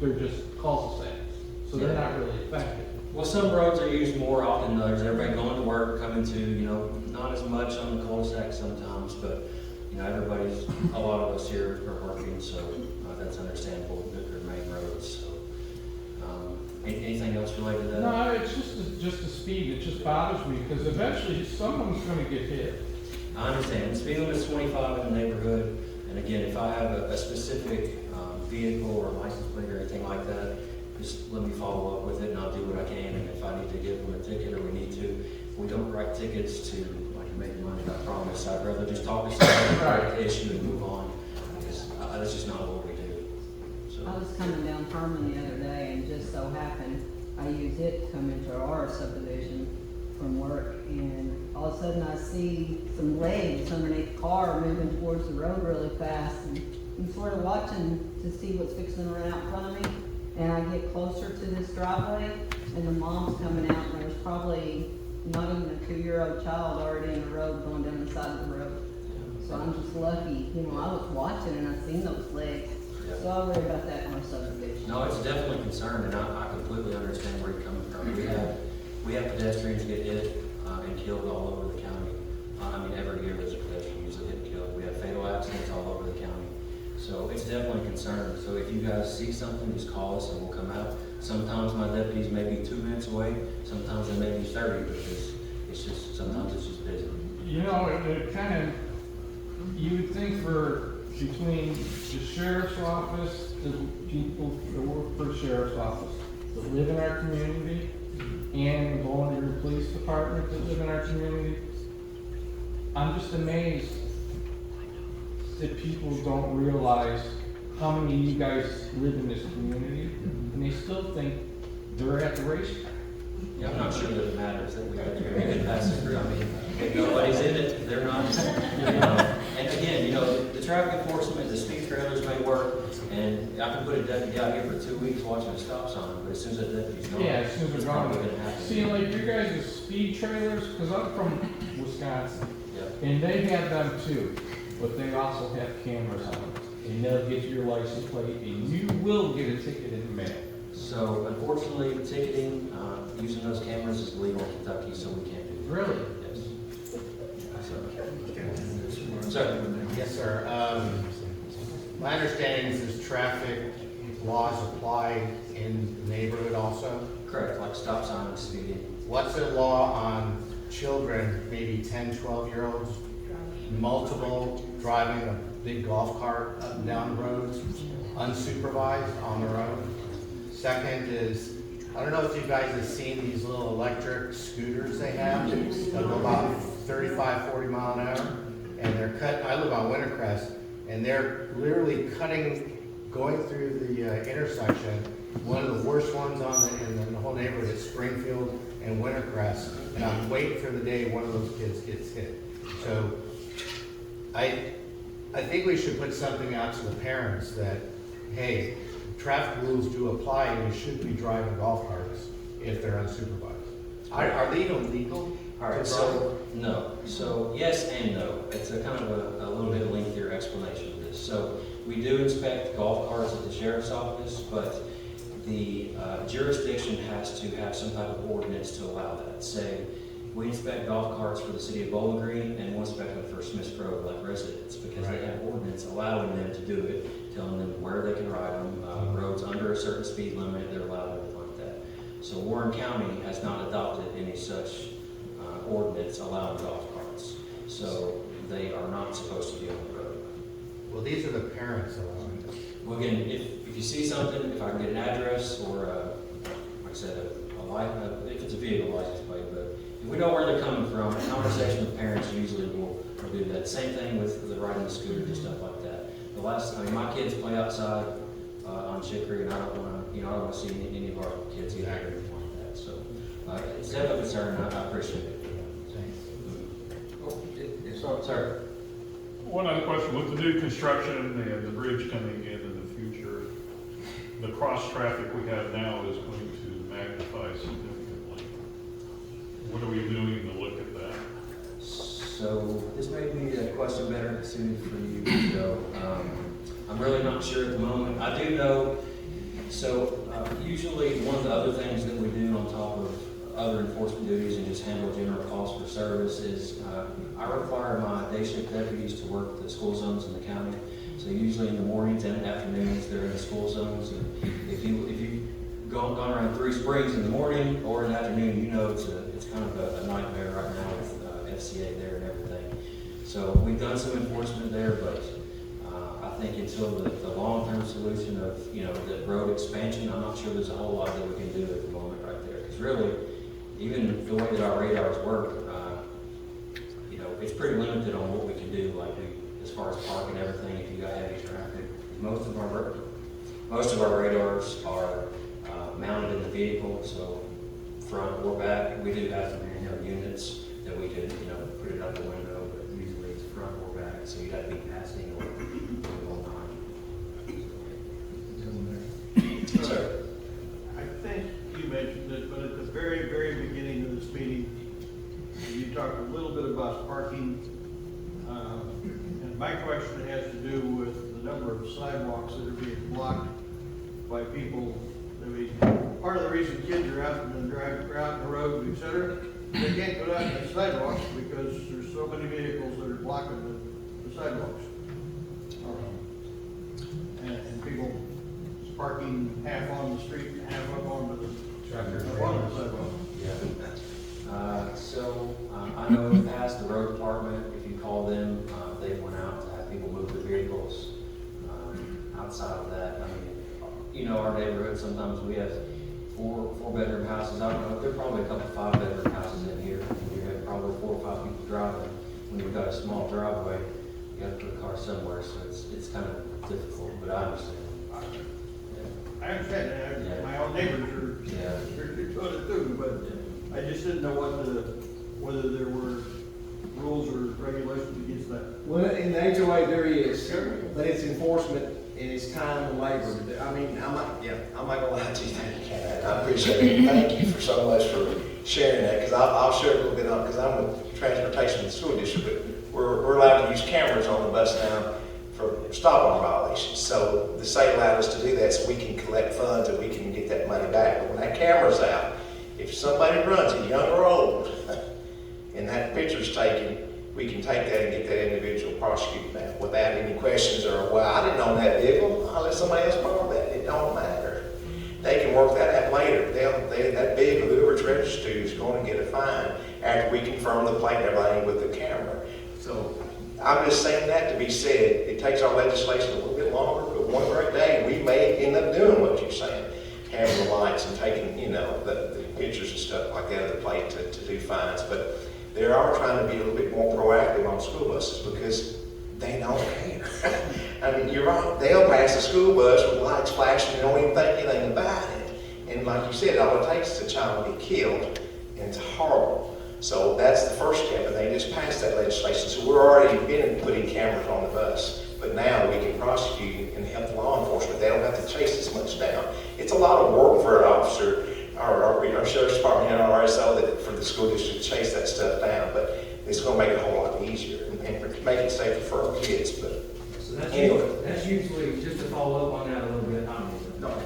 they're just cul-de-sacs. So they're not really affected. Well, some roads are used more often than others. Everybody going to work, coming to, not as much on the cul-de-sac sometimes, but, a lot of us here are working, so that's understandable that they're main roads, so. Anything else related to that? No, it's just the speed, it just bothers me, because eventually someone's gonna get hit. I understand. The speed limit is 25 in the neighborhood, and again, if I have a specific vehicle or license plate or anything like that, just let me follow up with it and I'll do what I can, and if I need to give them a ticket or we need to, we don't write tickets to, like, make money, I promise. I'd rather just talk to somebody about the issue and move on, because that's just not what we do. So. I was coming down Herman the other day and just so happened, I used it to come into our subdivision from work, and all of a sudden I see some legs underneath the car moving towards the road really fast, and I'm sort of watching to see what's fixing to run out in front of me, and I get closer to this driveway, and the mom's coming out, and there's probably not even a 2-year-old child already in the road going down the side of the road. So I'm just lucky, I was watching and I seen those legs. So I worry about that in our subdivision. No, it's definitely a concern, and I completely understand where you're coming from. We have pedestrians get hit and killed all over the county. Every year there's a pedestrian usually hit and killed. We have fatal accidents all over the county. So it's definitely a concern. So if you guys see something, just call us and we'll come out. Sometimes my deputies may be 2 minutes away, sometimes they may be 30, because sometimes it's just busy. It kind of, you would think between the sheriff's office, the people that work for the sheriff's office, that live in our community, and the volunteer police department that live in our community, I'm just amazed that people don't realize how many of you guys live in this community, and they still think they're at the racetrack. Yeah, I'm not sure that it matters that we can pass it through. If nobody's in it, they're not. And again, the traffic enforcement, the speed trailers may work, and I can put a deputy out here for 2 weeks watching a stop sign, but as soon as that deputy's gone, Yeah, as soon as it's they're gone. probably gonna happen. See, like your guys' speed trailers, because I'm from Wisconsin, Yeah. and they have them too, but they also have cameras on them, and they'll get your license plate, and you will get a ticket in the mail. So unfortunately, ticketing, using those cameras is illegal in Kentucky, so we can't do that. Really? Yes. Sir? Yes, sir. My understanding is this traffic laws apply in the neighborhood also? Correct, like stop sign and speeding. What's the law on children, maybe 10, 12-year-olds, multiple, driving a big golf cart up and down the roads, unsupervised on their own? Second is, I don't know if you guys have seen these little electric scooters they have. They'll go about 35, 40 mile an hour, and they're I live on Wintercrest, and they're literally going through the intersection. One of the worst ones in the whole neighborhood is Springfield and Wintercrest, and I'm waiting for the day one of those kids gets hit. So I think we should put something out to the parents that, hey, traffic rules do apply, and you shouldn't be driving golf carts if they're unsupervised. Are they illegal? All right, so, no. So, yes and no. It's a kind of a little bit lengthier explanation of this. So, we do inspect golf carts at the sheriff's office, but the jurisdiction has to have some type of ordinance to allow that. Say, we inspect golf carts for the city of Bowling Green, and we'll inspect them for Smiths Grove, like residents, because they have ordinance allowing them to do it, telling them where they can ride them, roads under a certain speed limit, they're allowed everything like that. So Warren County has not adopted any such ordinance allowing golf carts. So they are not supposed to be on the road. Well, these are the parents allowing it. Well, again, if you see something, if I can get an address or, like I said, if it's a vehicle license plate, but if we know where they're coming from, a conversation with parents usually will do that. Same thing with the riding the scooters and stuff like that. My kids play outside on Chicory, and I don't want to see any of our kids either or anything like that. So it's definitely a concern, and I appreciate it. So, Sir? One other question, with the new construction and the bridge coming in the future, the cross traffic we have now is going to magnify significantly. What are we doing to look at that? So this may be a question better suited for you, Joe. I'm really not sure at the moment. I do know, so usually one of the other things that we do on top of other enforcement duties and just handle general calls for service is I require my day shift deputies to work the school zones in the county. So usually in the mornings and afternoons, they're in the school zones. And if you gone around 3 Springs in the morning or in the afternoon, you know it's kind of a nightmare right now with FCA there and everything. So we've done some enforcement there, but I think until the long-term solution of, the road expansion, I'm not sure there's a whole lot that we can do at the moment right there. Because really, even the way that our radars work, it's pretty limited on what we can do, as far as parking and everything, if you got heavy traffic. Most of our radars are mounted in the vehicle, so front or back. We do have some handheld units that we could, put it out the window, but usually it's front or back, so you'd have to be passing or going on. Sir? I think you mentioned it, but at the very, very beginning of this meeting, you talked a little bit about parking. And my question has to do with the number of sidewalks that are being blocked by people. I mean, part of the reason kids are out and driving out the road, et cetera, they can't go down the sidewalks because there's so many vehicles that are blocking the sidewalks. And people parking half on the street and half up on the sidewalk. Yeah. I know in the past, the road department, if you call them, they went out to have people move their vehicles. Outside of that, our neighborhood, sometimes we have four-bedroom houses. I don't know, there are probably a couple 5-bedroom houses in here. You have probably 4 or 5 people driving. When you've got a small driveway, you have to put a car somewhere, so it's kind of difficult, but I understand. I understand, my own neighbors are doing it too, but I just didn't know whether there were rules or regulations against that. Well, in the HOA there is, but it's enforcement and it's time and labor. I'm not gonna lie to you, thank you, Kat. I appreciate it. Thank you for so much for sharing that, because I'll share a little bit on, because I'm with transportation in the school district, but we're allowed to use cameras on the bus now for stop arm violations. So the state allowed us to do that so we can collect funds and we can get that money back. But when that camera's out, if somebody runs it, young or old, and that picture's taken, we can take that and get that individual prosecuted now without any questions or, well, I didn't own that vehicle, I'll let somebody else borrow that. It don't matter. They can work that out later. That vehicle, whoever it's registered to, is going to get a fine after we confirm the plate and everything with the camera. So I'm just saying that to be said. It takes our legislation a little bit longer, but one great day we may end up doing what you're saying, having the lights and taking, the pictures and stuff like that of the plate to do fines. But they are trying to be a little bit more proactive on school buses because they don't care. I mean, you're right. They'll pass a school bus with lights flashing and don't even think anything about it. And like you said, all it takes is a child to be killed, and it's horrible. So that's the first step, and they just passed that legislation. So we're already been putting cameras on the bus, but now we can prosecute and help law enforcement. They don't have to chase as much down. It's a lot of work for an officer, our sheriff's department and our RSO for the school district to chase that stuff down, but it's going to make it a whole lot easier and make it safer for our kids. But so that's usually just to follow up on that a little bit.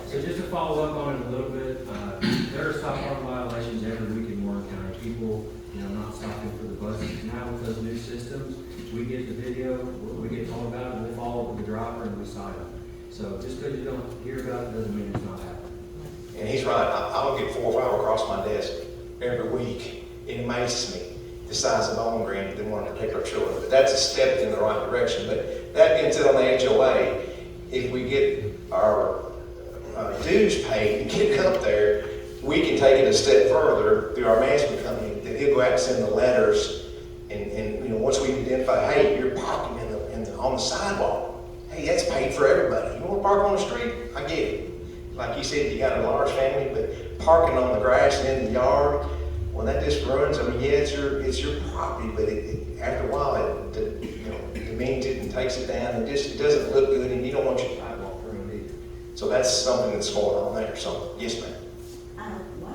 So just to follow up on it a little bit, there are stop arm violations every week in Warren County. People, not stopping for the buses. Now with those new systems, we get the video, we get told about it, we'll follow up with the driver and we cite them. So just because you don't hear about it doesn't mean it's not happening. And he's right. I'll get 4 or 5 across my desk every week. It amazes me the size of Bowling Green than one particular children. But that's a step in the right direction. But that being said, on the HOA, if we get our dues paid and get up there, we can take it a step further through our management company. That he'll go out and send the letters, and once we identify, hey, you're parking on the sidewalk. Hey, that's paid for everybody. You want to park on the street? I get it. Like you said, you got a large family, but parking on the grass and in the yard, well, that just ruins. I mean, yeah, it's your property, but after a while, it demeans it and takes it down, and it doesn't look good, and you don't want your sidewalk ruined either. So that's something that's going on there. So, yes, ma'am. Why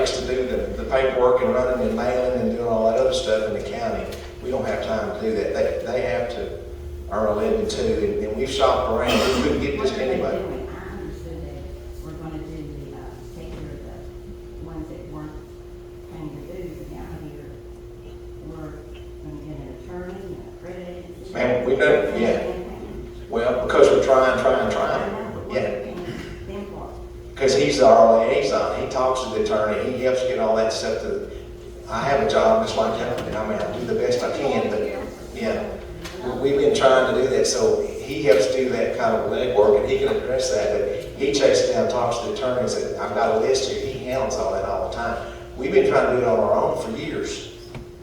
takes to do the paperwork and running and mailing and doing all that other stuff in the county, we don't have time to do that. They have to earn a living too, and we've shopped around, we couldn't get this to anybody. I understood that we're gonna do take care of the ones that weren't paying their dues, and now here, we're gonna get an attorney, a credit agency. Man, we know, yeah. Well, because we're trying. Yeah. Because he's our liaison, he talks to the attorney, he helps get all that stuff to, I have a job just like him, and I mean, I do the best I can, but, yeah. We've been trying to do that, so he helps do that kind of legwork, and he can address that, but he chases down, talks to the attorney, and says, I've got a list here, he handles all that all the time. We've been trying to do it on our own for years,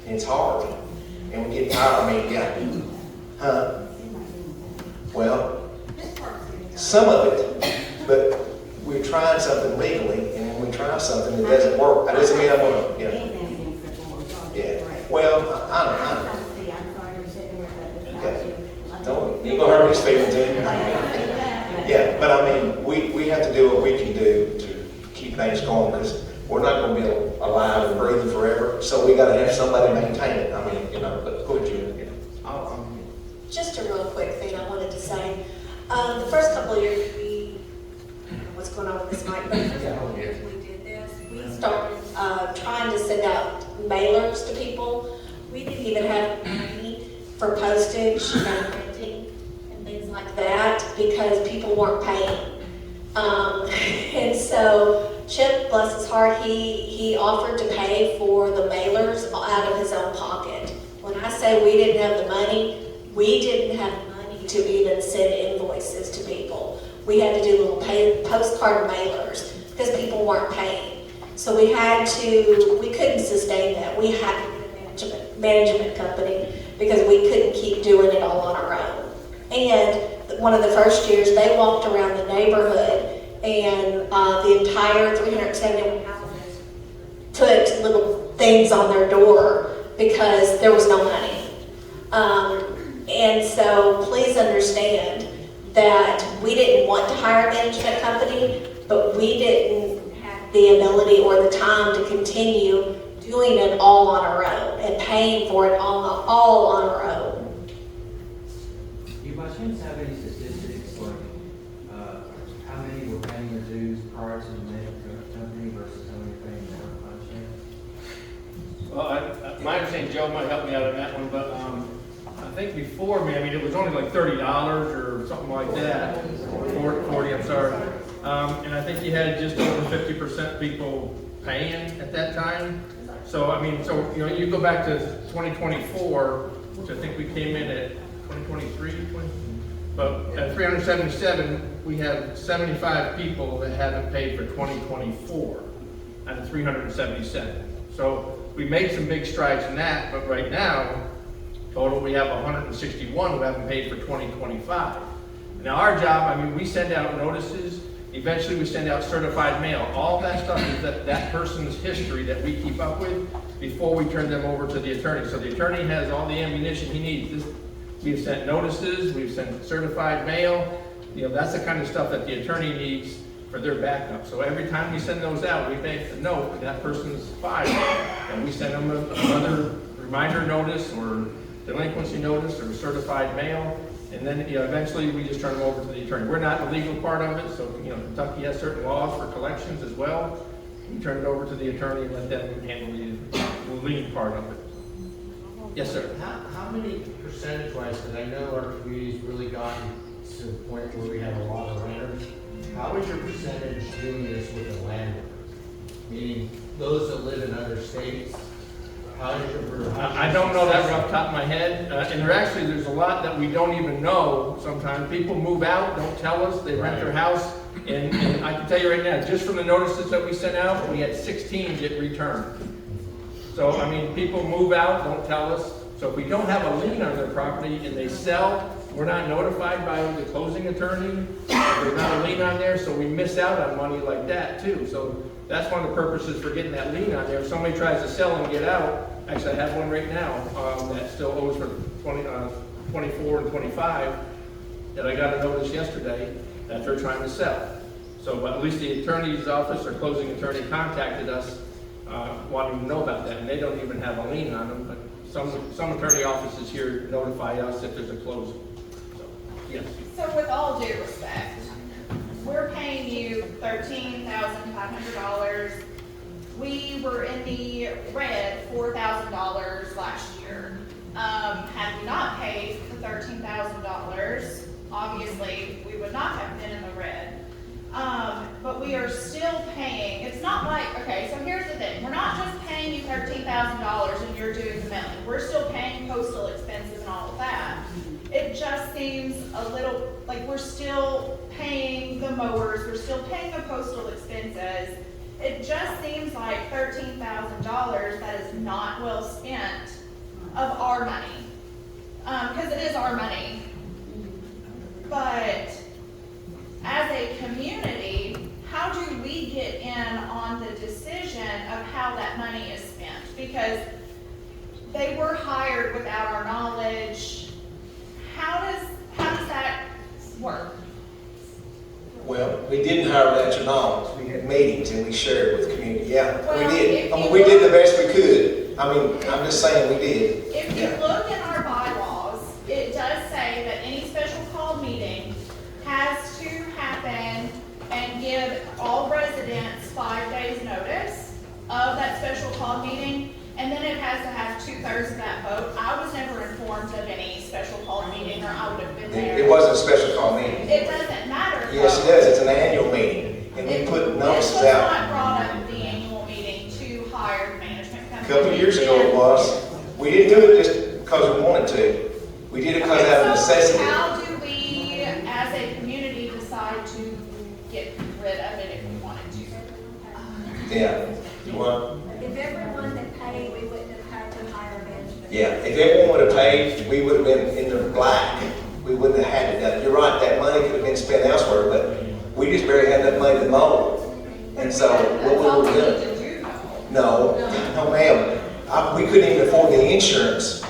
and it's hard, and we get tired, I mean, yeah. Huh? Well, some of it, but we're trying something legally, and when we try something that doesn't work, that doesn't mean I'm gonna, you know. Yeah, well, I don't know. Okay. Don't, you ain't gonna hurt his feelings, yeah, but I mean, we have to do what we can do to keep things going, because we're not gonna be alive and breathing forever, so we gotta have somebody maintain it. I mean, you know, but go ahead, Julie. Just a real quick thing I wanted to say. The first couple of years, what's going on with this mic? The first couple of years we did this, we started trying to send out mailers to people. We didn't even have money for postage and printing and things like that because people weren't paying. And so Chip, bless his heart, he offered to pay for the mailers out of his own pocket. When I say we didn't have the money, we didn't have money to even send invoices to people. We had to do little postcard mailers because people weren't paying. So we couldn't sustain that. We had to get a management company because we couldn't keep doing it all on our own. And one of the first years, they walked around the neighborhood and the entire 371 houses put little things on their door because there was no money. And so please understand that we didn't want to hire a management company, but we didn't have the ability or the time to continue doing it all on our own and paying for it all on our own. Do you by chance have any statistics like how many were paying their dues prior to the management company versus how many are paying now? Well, my understanding, Joe might help me out on that one, but I think before me, I mean, it was only like $30 or something like that, 40, I'm sorry. And I think you had just over 50% people paying at that time. So, I mean, you know, you go back to 2024, which I think we came in at 2023, but at 377, we have 75 people that haven't paid for 2024 out of 377. So we made some big strides in that, but right now, total, we have 161 who haven't paid for 2025. Now our job, I mean, we send out notices, eventually we send out certified mail. All that stuff is that person's history that we keep up with before we turn them over to the attorney. So the attorney has all the ammunition he needs. We've sent notices, we've sent certified mail. You know, that's the kind of stuff that the attorney needs for their backup. So every time we send those out, we make a note in that person's file, and we send them another reminder notice or delinquency notice or certified mail, and then eventually we just turn them over to the attorney. We're not the legal part of it, so Kentucky has certain laws for collections as well. We turn it over to the attorney and let them handle the lien part of it. Yes, sir. How many percentage-wise, because I know our community's really gotten to the point where we have a lot of renters. How is your percentage doing this with the landlords? Meaning those that live in other states. I don't know that right off the top of my head, and there's a lot that we don't even know sometimes. People move out, don't tell us, they rent their house, and I can tell you right now, just from the notices that we sent out, we had 16 get returned. So, I mean, people move out, don't tell us. So if we don't have a lien on their property and they sell, we're not notified by the closing attorney. There's not a lien on there, so we miss out on money like that too. So that's one of the purposes for getting that lien on there. If somebody tries to sell and get out, actually I have one right now that still owes for 24 and 25 that I got a notice yesterday that they're trying to sell. So, but at least the attorney's office or closing attorney contacted us wanting to know about that, and they don't even have a lien on them, but some attorney offices here notify us if there's a closing. So, yes. So with all due respect, we're paying you $13,500. We were in the red $4,000 last year. Had we not paid the $13,000, obviously, we would not have been in the red. But we are still paying, it's not like, okay, so here's the thing, we're not just paying you $13,000 and you're doing the mailing. We're still paying postal expenses and all of that. It just seems a little, like we're still paying the mowers, we're still paying the postal expenses. It just seems like $13,000 that is not well spent of our money. Because it is our money. But as a community, how do we get in on the decision of how that money is spent? Because they were hired without our knowledge. How does that work? Well, we didn't hire without your knowledge. We had meetings and we shared with the community. Yeah, Well, we did. if I mean, you we did look- the best we could. I mean, I'm just saying we did. If you look in our bylaws, it does say that any special call meeting has to happen and give all residents 5 days notice of that special call meeting, and then it has to have 2/3 of that vote. I was never informed of any special call meeting, or I would have been there. It wasn't a special call meeting. It doesn't matter. Yes, though. it does. It's an annual meeting, and we put notices This was out. not brought up at the annual meeting to hire the management A company. couple of years ago it was. We didn't do it just because we wanted to. We did it because out of So necessity. how do we, as a community, decide to get rid of it if we wanted to? Yeah. You want? If everyone had paid, we wouldn't have had to hire management. Yeah. If everyone would have paid, we would have been in the black. We wouldn't have had to do it. You're right. That money could have been spent elsewhere, but we just barely had enough money to mow. And so what we were doing. No, ma'am. We couldn't even afford the insurance.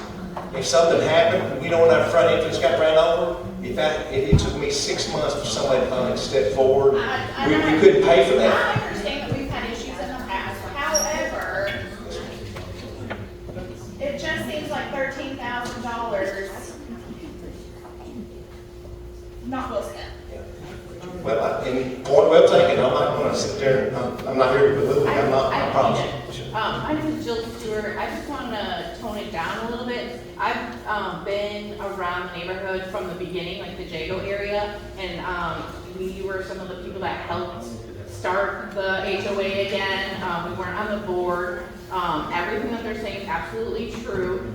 If something happened, you know, when our front entrance got ran over, if it took me 6 months for somebody to come and step forward, we couldn't pay for that. I understand that we've had issues in the past, however, it just seems like $13,000 not well spent. Well, point well taken. I'm not going to sit there. I'm not here to belittle. I'm not. I promise you. My name is Jill Stewart. I just want to tone it down a little bit. I've been around the neighborhood from the beginning, like the Jago area, and we were some of the people that helped start the HOA again. We weren't on the board. Everything that they're saying is absolutely true.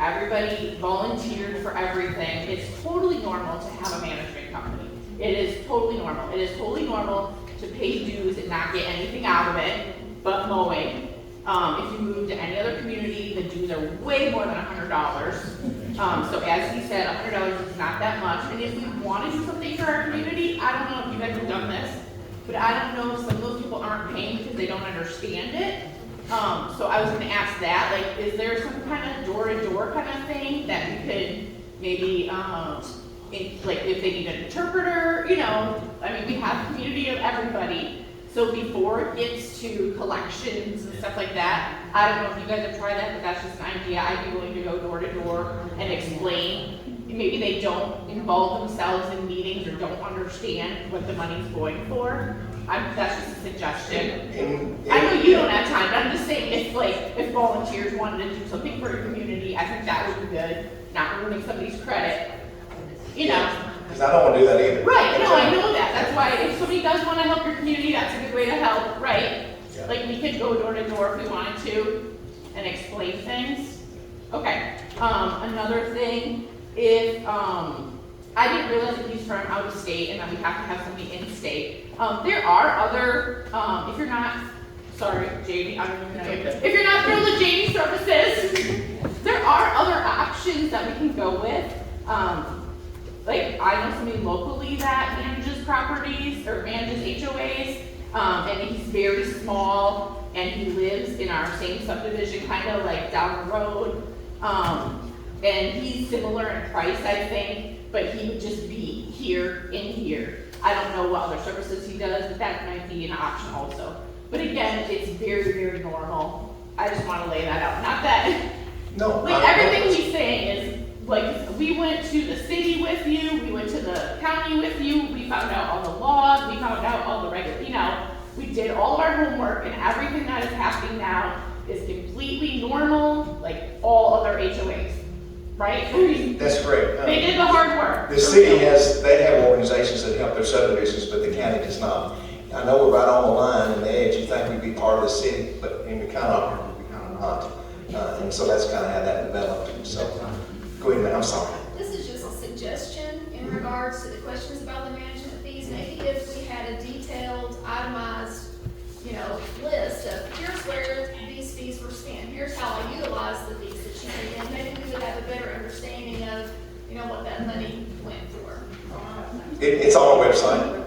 Everybody volunteered for everything. It's totally normal to have a management company. It is totally normal. It is totally normal to pay dues and not get anything out of it but mowing. If you move to any other community, the dues are way more than $100. So as he said, $100 is not that much. And if we want to do something for our community, I don't know if you guys have done this, but I don't know if some of those people aren't paying because they don't understand it. So I was going to ask that, like, is there some kind of door-to-door kind of thing that we could maybe, like, if they need an interpreter, you know, I mean, we have a community of everybody. So before it gets to collections and stuff like that, I don't know if you guys have tried that, but that's just an idea. I'd be willing to go door to door and explain. Maybe they don't involve themselves in meetings or don't understand what the money's going for. That's just a suggestion. I know you don't have time, but I'm just saying if volunteers wanted to do something for your community, I think that would be good. Not ruining somebody's credit, you know. Because I don't want to do that either. Right, no, I know that. That's why if somebody does want to help your community, that's a good way to help, right? Yeah. Like we could go door to door if we wanted to and explain things. Okay, another thing, if, I didn't realize that he's from out of state and that we have to have somebody in state. There are other, if you're not, sorry, Jamie, I don't even know you. If you're not thrilled with Jamie's services, there are other options that we can go with. Like, I know somebody locally that manages properties or manages HOAs, and he's very small, and he lives in our same subdivision, kind of like down the road. And he's similar in price, I think, but he would just be here in here. I don't know what other services he does, but that might be an option also. But again, it's very, very normal. I just wanna lay that out, not that, No. like, everything he's saying is, like, we went to the city with you, we went to the county with you, we found out all the laws, we found out all the regular, you know, we did all of our homework, and everything that is happening now is completely normal, like all other HOAs, right? That's correct. They did the hard work. The city they have organizations that help their subdivisions, but the county does not. I know we're right on the line and the edge, you think we'd be part of the city, but we kind of not. And so that's kind of how that developed, so. Go ahead, man, I'm sorry. This is just a suggestion in regards to the questions about the management fees. Maybe if we had a detailed, itemized, list of here's where these fees were spent, here's how I utilized the fees that you paid in, maybe we would have a better understanding of, what that money went for. It's on our website.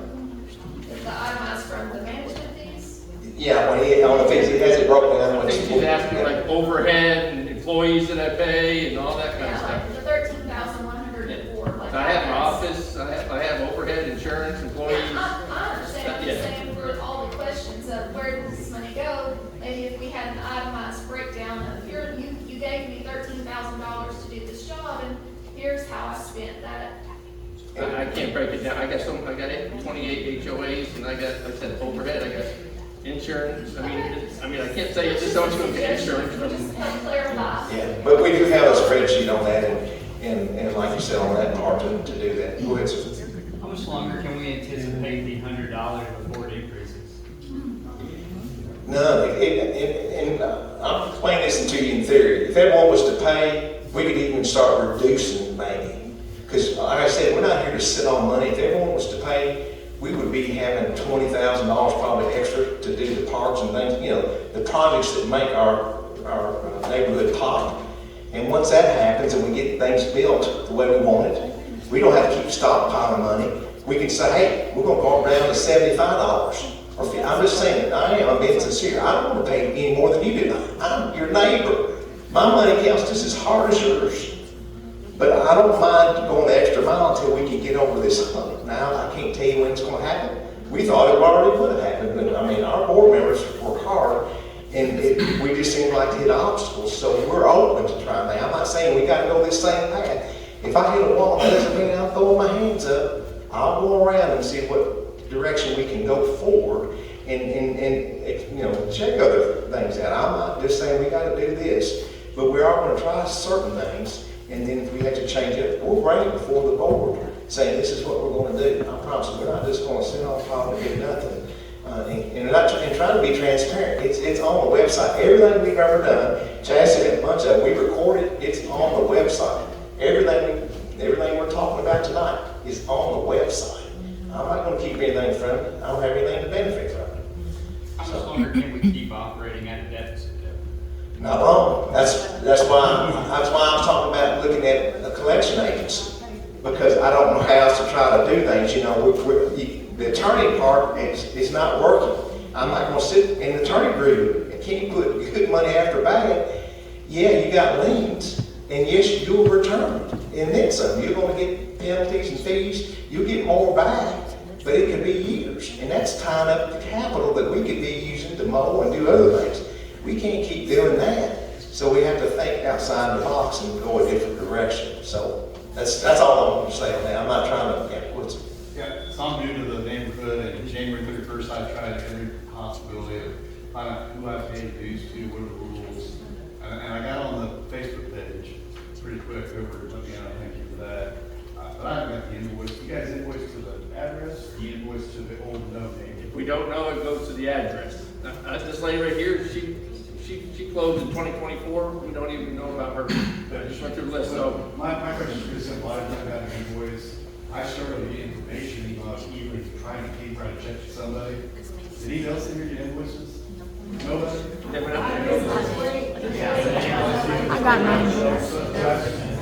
The itemized from the management fees? Yeah, when on the fees, it has it broken down. I think he's asking like overhead and employees that I pay and all that kind of stuff. Like the 13,104. Like I have my office, I have overhead, insurance, employees. I understand. I'm just saying for all the questions of where does this money go, maybe if we had an itemized breakdown of you gave me $13,000 to do this job, and here's how I spent that. I can't break it down. I got 28 HOAs, and I got, like I said, overhead. I got insurance. I mean, I can't say it's just so much of insurance. Just help clarify. Yeah, but we do have a spreadsheet on that, and like you said, on that part to do that. Go ahead, sir. How much longer can we anticipate the $100 before it increases? None. And I'm explaining this to you in theory. If everyone was to pay, we could even start reducing maybe. Because like I said, we're not here to sit on money. If everyone was to pay, we would be having $20,000 probably extra to do the parks and things, the projects that make our neighborhood pop. And once that happens and we get things built the way we want it, we don't have to keep stockpiling money. We can say, hey, we're going to go down to $75. Or I'm just saying, I'm being sincere. I don't want to pay any more than you do. I'm your neighbor. My money counts just as hard as yours. But I don't mind going the extra mile until we can get over this hump. Now, I can't tell you when it's going to happen. We thought it already would have happened, but our board members work hard, and we just seem like to hit obstacles, so we're open to trying that. I'm not saying we got to go this same path. If I hit a wall, that doesn't mean I'm throwing my hands up. I'll go around and see what direction we can go forward and check other things out. I'm not just saying we got to do this, but we are going to try certain things. And then if we have to change it, we'll bring it before the board, saying this is what we're going to do. I promise you, we're not just going to sit on top and do nothing. And try to be transparent. It's on the website. Everything we've ever done, Chaz said a bunch of it, we record it, it's on the website. Everything we're talking about tonight is on the website. I'm not going to keep anything from it. I don't have anything to benefit from it. How much longer can we keep operating at a deficit? Not long. That's why I'm talking about looking at a collection agency, because I don't know how else to try to do things. The attorney part is not working. I'm not going to sit in the attorney group and keep put good money after bad. Yeah, you got liens, and yes, you'll return it, and then some. You're going to get penalties and fees. You'll get more back, but it could be years, and that's tying up the capital that we could be using to mow and do other things. We can't keep doing that, so we have to think outside the box and go a different direction. So that's all I want to say on that. I'm not trying to. Yeah, so I'm new to the neighborhood, and January 31st, I tried every possibility of finding out who I paid dues to, what are the rules, and I got on the Facebook page pretty quick. Over let me know. Thank you for that. But I haven't got the invoice. You guys invoice to the address, or you invoice to the old note name? If we don't know, it goes to the address. This lady right here, she closed in 2024. We don't even know about her. I just went through the list. So my question is pretty simple. I don't have an invoice. I started to get information even trying to check somebody. Did anyone else in here get invoices? Nobody? I got mine.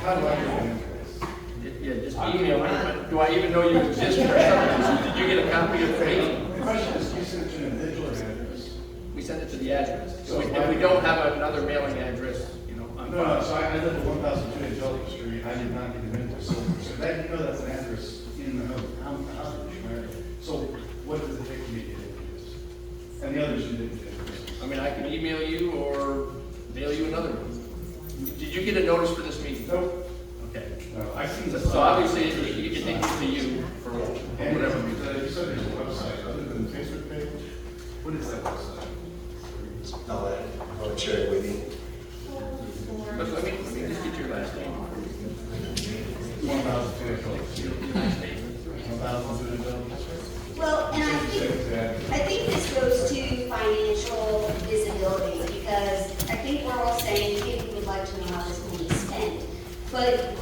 How do I get an invoice? Yeah, just email me. Do I even know you exist or something? Did you get a copy of me? The question is, you sent it to an individual address. We send it to the address. So if we don't have another mailing address, I'm fine. No, so I live at 1002 Angelica Street. I did not get an invoice. So that, that's an address in the house, right? So what does it take for me to get an invoice? And the others you didn't. mean, I can email you or mail you another one. Did you get a notice for this meeting? Nope. Okay. No, I see the. So obviously, it didn't get to you for whatever reason. You said there's a website other than the Facebook page? What is that website? All that, I'll share it with you. But let me just get your last name. 1,000. Well, and I think this goes to financial visibility, because I think we're all saying, hey, we would like to know how this money is spent. But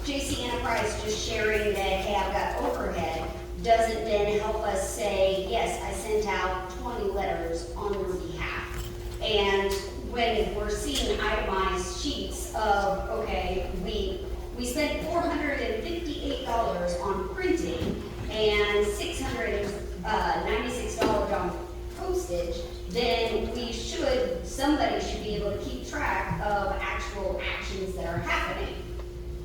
JC Enterprise just sharing that, hey, I've got overhead, doesn't then help us say, yes, I sent out 20 letters on your behalf. And when we're seeing itemized sheets of, okay, we spent $458 on printing and $696 on postage, then somebody should be able to keep track of actual actions that are happening.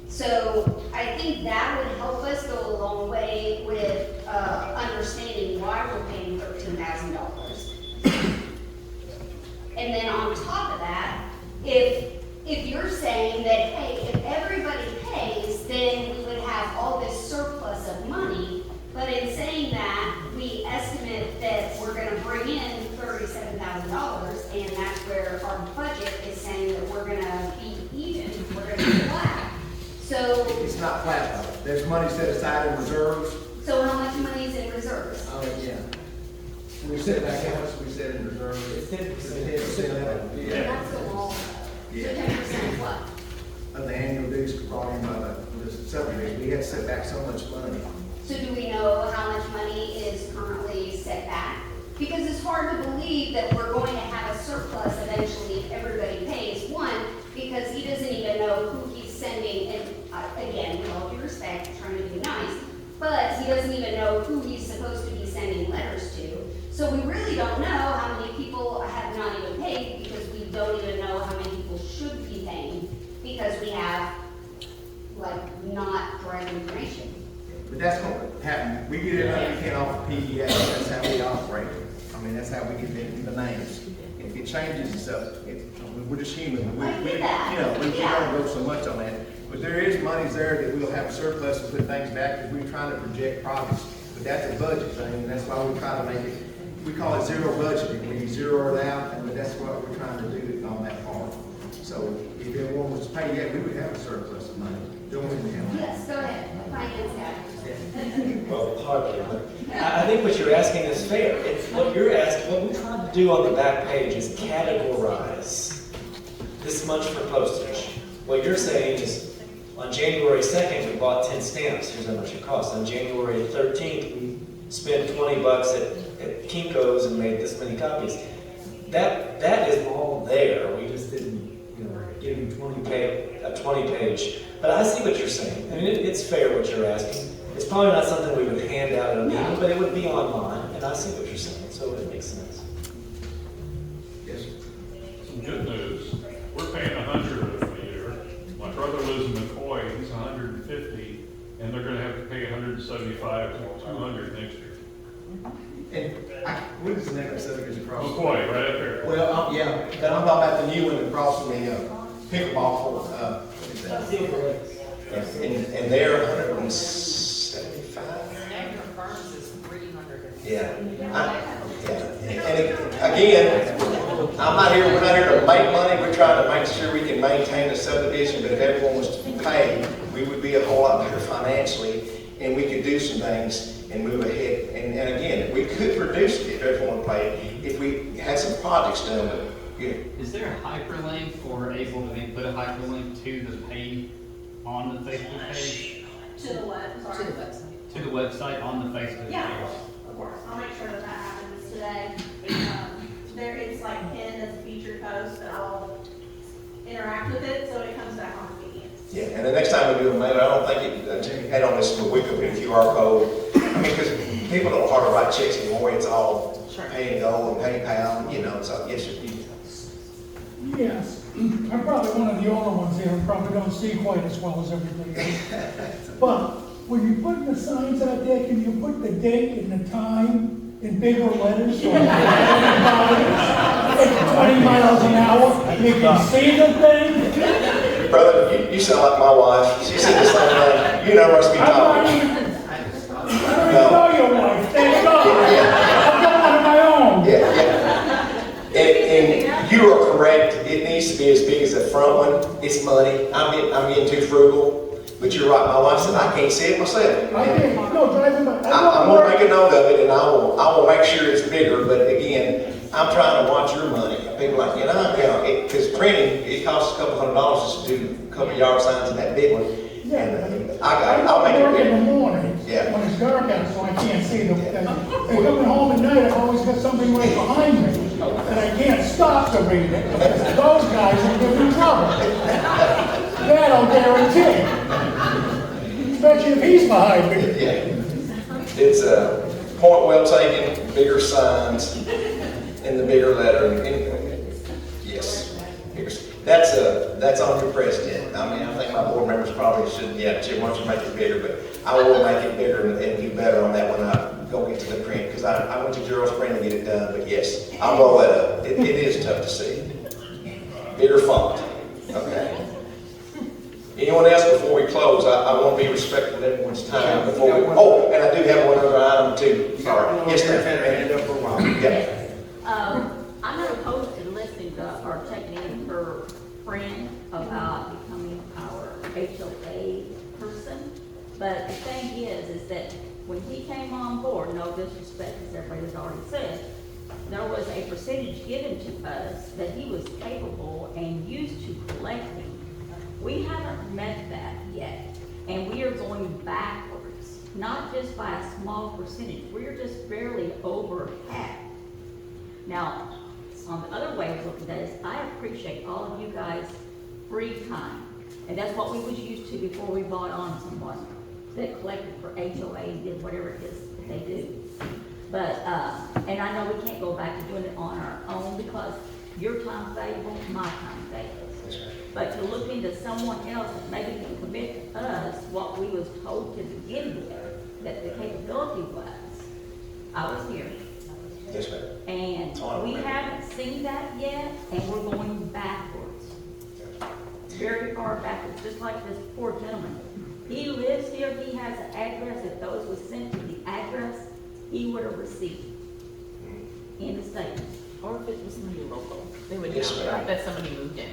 So I think that would help us go a long way with understanding why we're paying $13,000. And then on top of that, if you're saying that, hey, if everybody pays, then we would have all this surplus of money, but in saying that, we estimate that we're gonna bring in $37,000, and that's where our budget is saying that we're gonna be even, we're gonna be flat. So, It's not flat though. There's money set aside in reserves. so how much money is in reserves? Oh, yeah. We set back how much we set in reserves. It's 10%. Yeah. That's the law. So Yeah. 10% what? Of the annual dues brought in by the subdivision, we had to set back so much money. So do we know how much money is currently set back? Because it's hard to believe that we're going to have a surplus eventually if everybody pays. One, because he doesn't even know who he's sending, and again, with all due respect, trying to be nice, but he doesn't even know who he's supposed to be sending letters to. So we really don't know how many people have not even paid, because we don't even know how many people should be paying, because we have, not correct information. But that's what happened. We get everything we can off of PDA, that's how we operate. I mean, that's how we get the names. If it changes and stuff, we're just human. We don't go so much on that. But there is monies there that we'll have surplus to put things back, because we're trying to project profits. But that's a budget thing, and that's why we try to make it, we call it zero budgeting. When you zero it out, and that's what we're trying to do on that part. So if everyone was to pay that, we would have a surplus of money. Don't we? Yes, go ahead, finance guy. Well, hardly, but I think what you're asking is fair. What you're asking, what we're trying to do on the back page is categorize this much for postage. What you're saying is, on January 2nd, we bought 10 stamps, here's how much it cost. On January 13th, we spent $20 at Kinko's and made this many copies. That is all there. We just didn't, give you a 20 page. But I see what you're saying. I mean, it's fair what you're asking. It's probably not something we would hand out at a meeting, but it would be online, and I see what you're saying, so it makes sense. Yes. Some good news, we're paying $100 a year. My brother lives in McCoy, he's $150, and they're gonna have to pay $175 to $200 next year. And what is the name of the subdivision across? McCoy, right up there. Well, yeah, but I'm talking about the new one across from the pickleball court. What is that? And they're 175. Yeah. And again, we're not here to make money. We're trying to make sure we can maintain the subdivision. But if everyone was to pay, we would be a whole lot better financially, and we could do some things and move ahead. And again, we could produce it if everyone would pay, if we had some projects done. But yeah. Is there a hyperlink or able to put a hyperlink to the page on the Facebook page? To the what, sorry? To the website. To the website on the Facebook Yeah, page? of course, I'll make sure that happens today. It's pinned as a featured post, and I'll interact with it, so it comes back on convenient. Yeah, and the next time we do a mailer, I don't think Jimmy had on this, but we could put a QR code. I mean, because people don't hardly write checks anymore. It's all pay and go and PayPal, so yes, Yes, I'm probably one of the older ones here and probably don't see quite as well as everybody else. But when you put the signs out there, can you put the date and the time in bigger letters so everybody, at 20 miles an hour, you can see the thing? Brother, you sound like my wife. She said the same thing. You know must be I talking. don't even know your wife, thank God. I've got one of my own. Yeah. And you are correct. It needs to be as big as the front one. It's money. I'm getting too frugal. But you're right. My wife said I can't see it myself. I can't, no, driving by. I'm gonna make a note of it, and I will make sure it's bigger. But again, I'm trying to watch your money. People are like, because printing it costs a couple $100 just to do a couple yard signs in that big one. Yeah, And I'll make it work in the bigger. morning, Yeah. when it's dark out, so I can't see the thing. And coming home at night, I've always got something right behind me, and I can't stop to read it, because those guys will give me trouble. That I'll guarantee. Especially if he's behind me. Yeah. It's a point well taken, bigger signs, and the bigger letter. Yes. That's on your president. I mean, I think my board members probably should, Jim, why don't you make it bigger, but I will make it bigger and do better on that when I go into the print, because I went to Gerald Spring to get it done, but yes, I'll roll that up. It is tough to see. Bigger font. Okay. Anyone else before we close? I want to be respectful of everyone's time before we, and I do have one other item too. Sorry. Yes, ma'am. Yeah. I'm not opposed to listening to or checking in her friend about becoming our HOA person. But the thing is that when he came on board, no disrespect, as everybody has already said, there was a percentage given to us that he was capable and used to collecting. We haven't met that yet, and we are going backwards, not just by a small percentage. We're just barely over half. Now, on the other way of looking at it is I appreciate all of you guys' free time, and that's what we was used to before we bought on someone that collected for HOA and did whatever it is that they do. But, and I know we can't go back to doing it on our own because your time's valuable, my time's valuable. But to look into someone else that maybe can commit to us what we was told to begin with, that the capability was, I was here. Yes, ma'am. And we haven't seen that yet, and we're going backwards. Very far backwards, just like this poor gentleman. He lives here, he has an address, if those was sent to the address, he would have received in the state. Or if it was somebody local, they would Yes, know ma'am. that somebody moved in.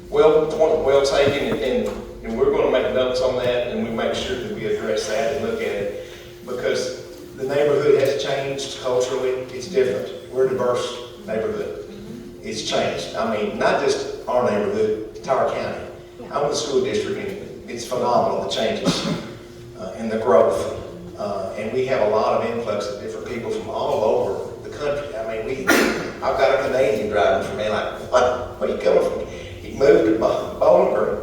Well taken, and we're going to make notes on that, and we make sure that we address that and look at it, because the neighborhood has changed culturally. It's different. We're a diverse neighborhood. It's changed. I mean, not just our neighborhood, entire county. I'm with the school district, and it's phenomenal, the changes and the growth. And we have a lot of influx of different people from all over the country. I mean, I've got a Canadian driving for me, like, what? Where are you coming from? He moved to Bowling Green,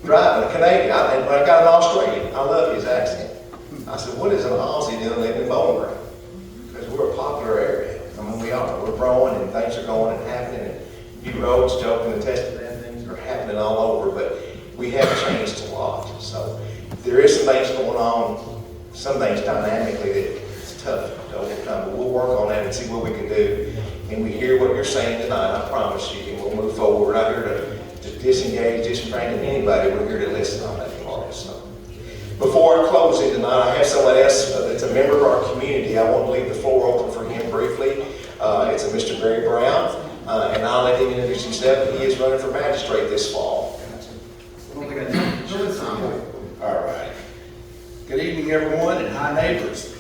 driving a Canadian. I got an Australian. I love his accent. I said, what is an Aussie doing living in Bowling Green? Because we're a popular area. I mean, we are. We're growing, and things are going and happening, and new roads, joking and testing, and things are happening all over, but we have changed a lot. So there is some things going on, some things dynamically that it's tough to overcome, but we'll work on that and see what we can do. And we hear what you're saying tonight, I promise you, and we'll move forward. We're not here to disengage, disfrank anybody. We're here to listen on that part. So before I close it tonight, I have someone else that's a member of our community. I want to leave the floor open for him briefly. It's a Mr. Barry Brown, and I'll let him introduce himself. He is running for magistrate this fall. All right. Good evening, everyone, and hi, neighbors.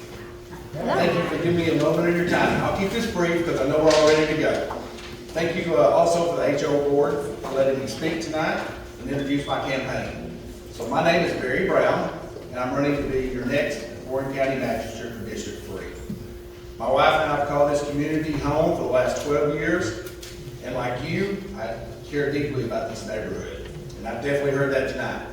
Thank you for giving me a moment of your time. I'll keep this brief because I know we're all ready to go. Thank you also for the HO board for letting me speak tonight and introduce my campaign. So my name is Barry Brown, and I'm running to be your next Warren County Magistrate for District 3. My wife and I have called this community home for the last 12 years, and like you, I care deeply about this neighborhood, and I've definitely heard that tonight.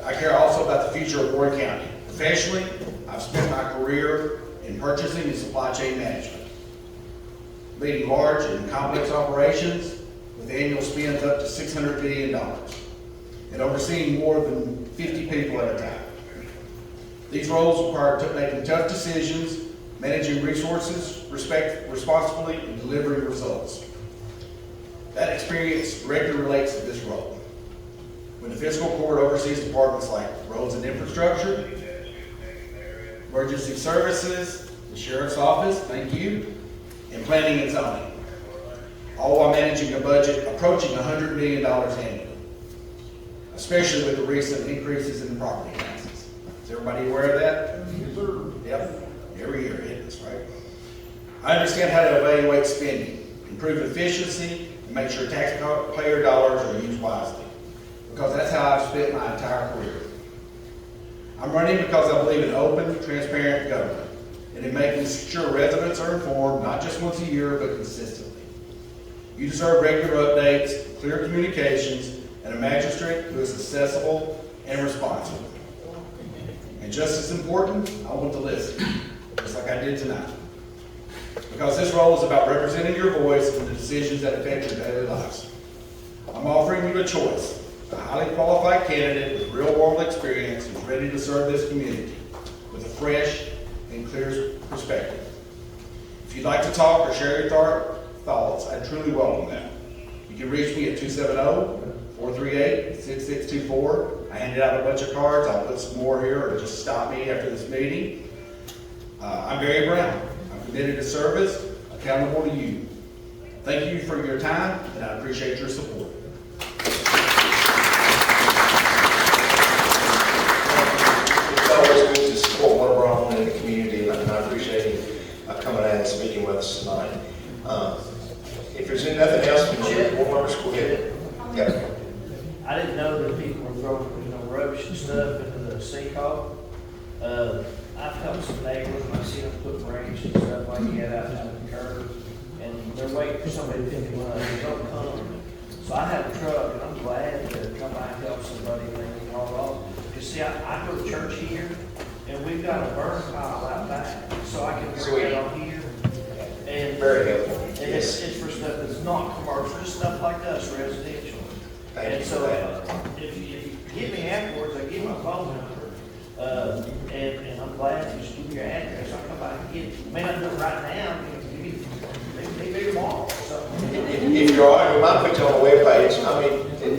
I care also about the future of Warren County. Professionally, I've spent my career in purchasing and supply chain management, leading large and complex operations with annual spends up to $600 billion, and overseeing more than 50 people at a time. These roles require making tough decisions, managing resources responsibly, and delivering results. That experience directly relates to this role. When the fiscal court oversees departments like roads and infrastructure, emergency services, the sheriff's office, thank you, and planning and zoning, all while managing a budget approaching $100 million annually, especially with the recent increases in property taxes. Is everybody aware of that? Yes, sir. Yep, every year it is, right? I understand how to evaluate spending, improve efficiency, and make sure taxpayer dollars are used wisely, because that's how I've spent my entire career. I'm running because I believe in open, transparent government, and in making sure residents are informed not just once a year, but consistently. You deserve regular updates, clear communications, and a magistrate who is accessible and responsive. And just as important, I want to listen, just like I did tonight. Because this role is about representing your voice in the decisions that affect your daily lives. I'm offering you a choice. A highly qualified candidate with real-world experience who's ready to serve this community with a fresh and clear perspective. If you'd like to talk or share your thoughts, I truly welcome that. You can reach me at 270-438-6624. I handed out a bunch of cards. I'll put some more here, or just stop me after this meeting. I'm Barry Brown. I'm committed to service, accountable to you. Thank you for your time, and I appreciate your support. Support one of our own in the community, and I appreciate him coming out and speaking with us tonight. If there's nothing else from the board members, go ahead. Yeah. I didn't know that people were throwing, rubbish and stuff into the sinkhole. I've helped some neighbors and I've seen them put branches and stuff like that out on the curb, and they're waiting for somebody to pick them up. They don't come. So I have a truck, and I'm glad to come by and help somebody when they get hauled off. Because see, I go to church here, and we've got a burn pile out back, so I can bring it on here. And very helpful. And it's for stuff that's not commercial, just stuff like us, residential. Thank you so for that. if you get me afterwards, I give my phone number, and I'm glad to just give me your address. I'll come by and get it. May not do it right now, maybe tomorrow or something. If you're all right, we might put you on the webpage. I mean,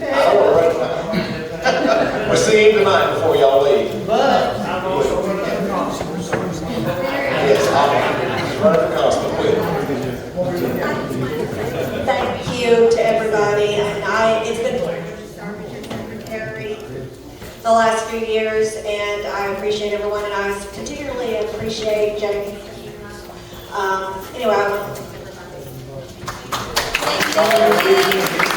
I don't want to run tonight. We'll see him tonight before y'all leave. But I'm also running for constable, so it's not. Yes, I'm running for constable with Thank you to everybody, and it's been a pleasure to serve as your secretary the last few years, and I appreciate everyone, and I particularly appreciate Jamie. Anyway, I want to thank everybody. Thank you.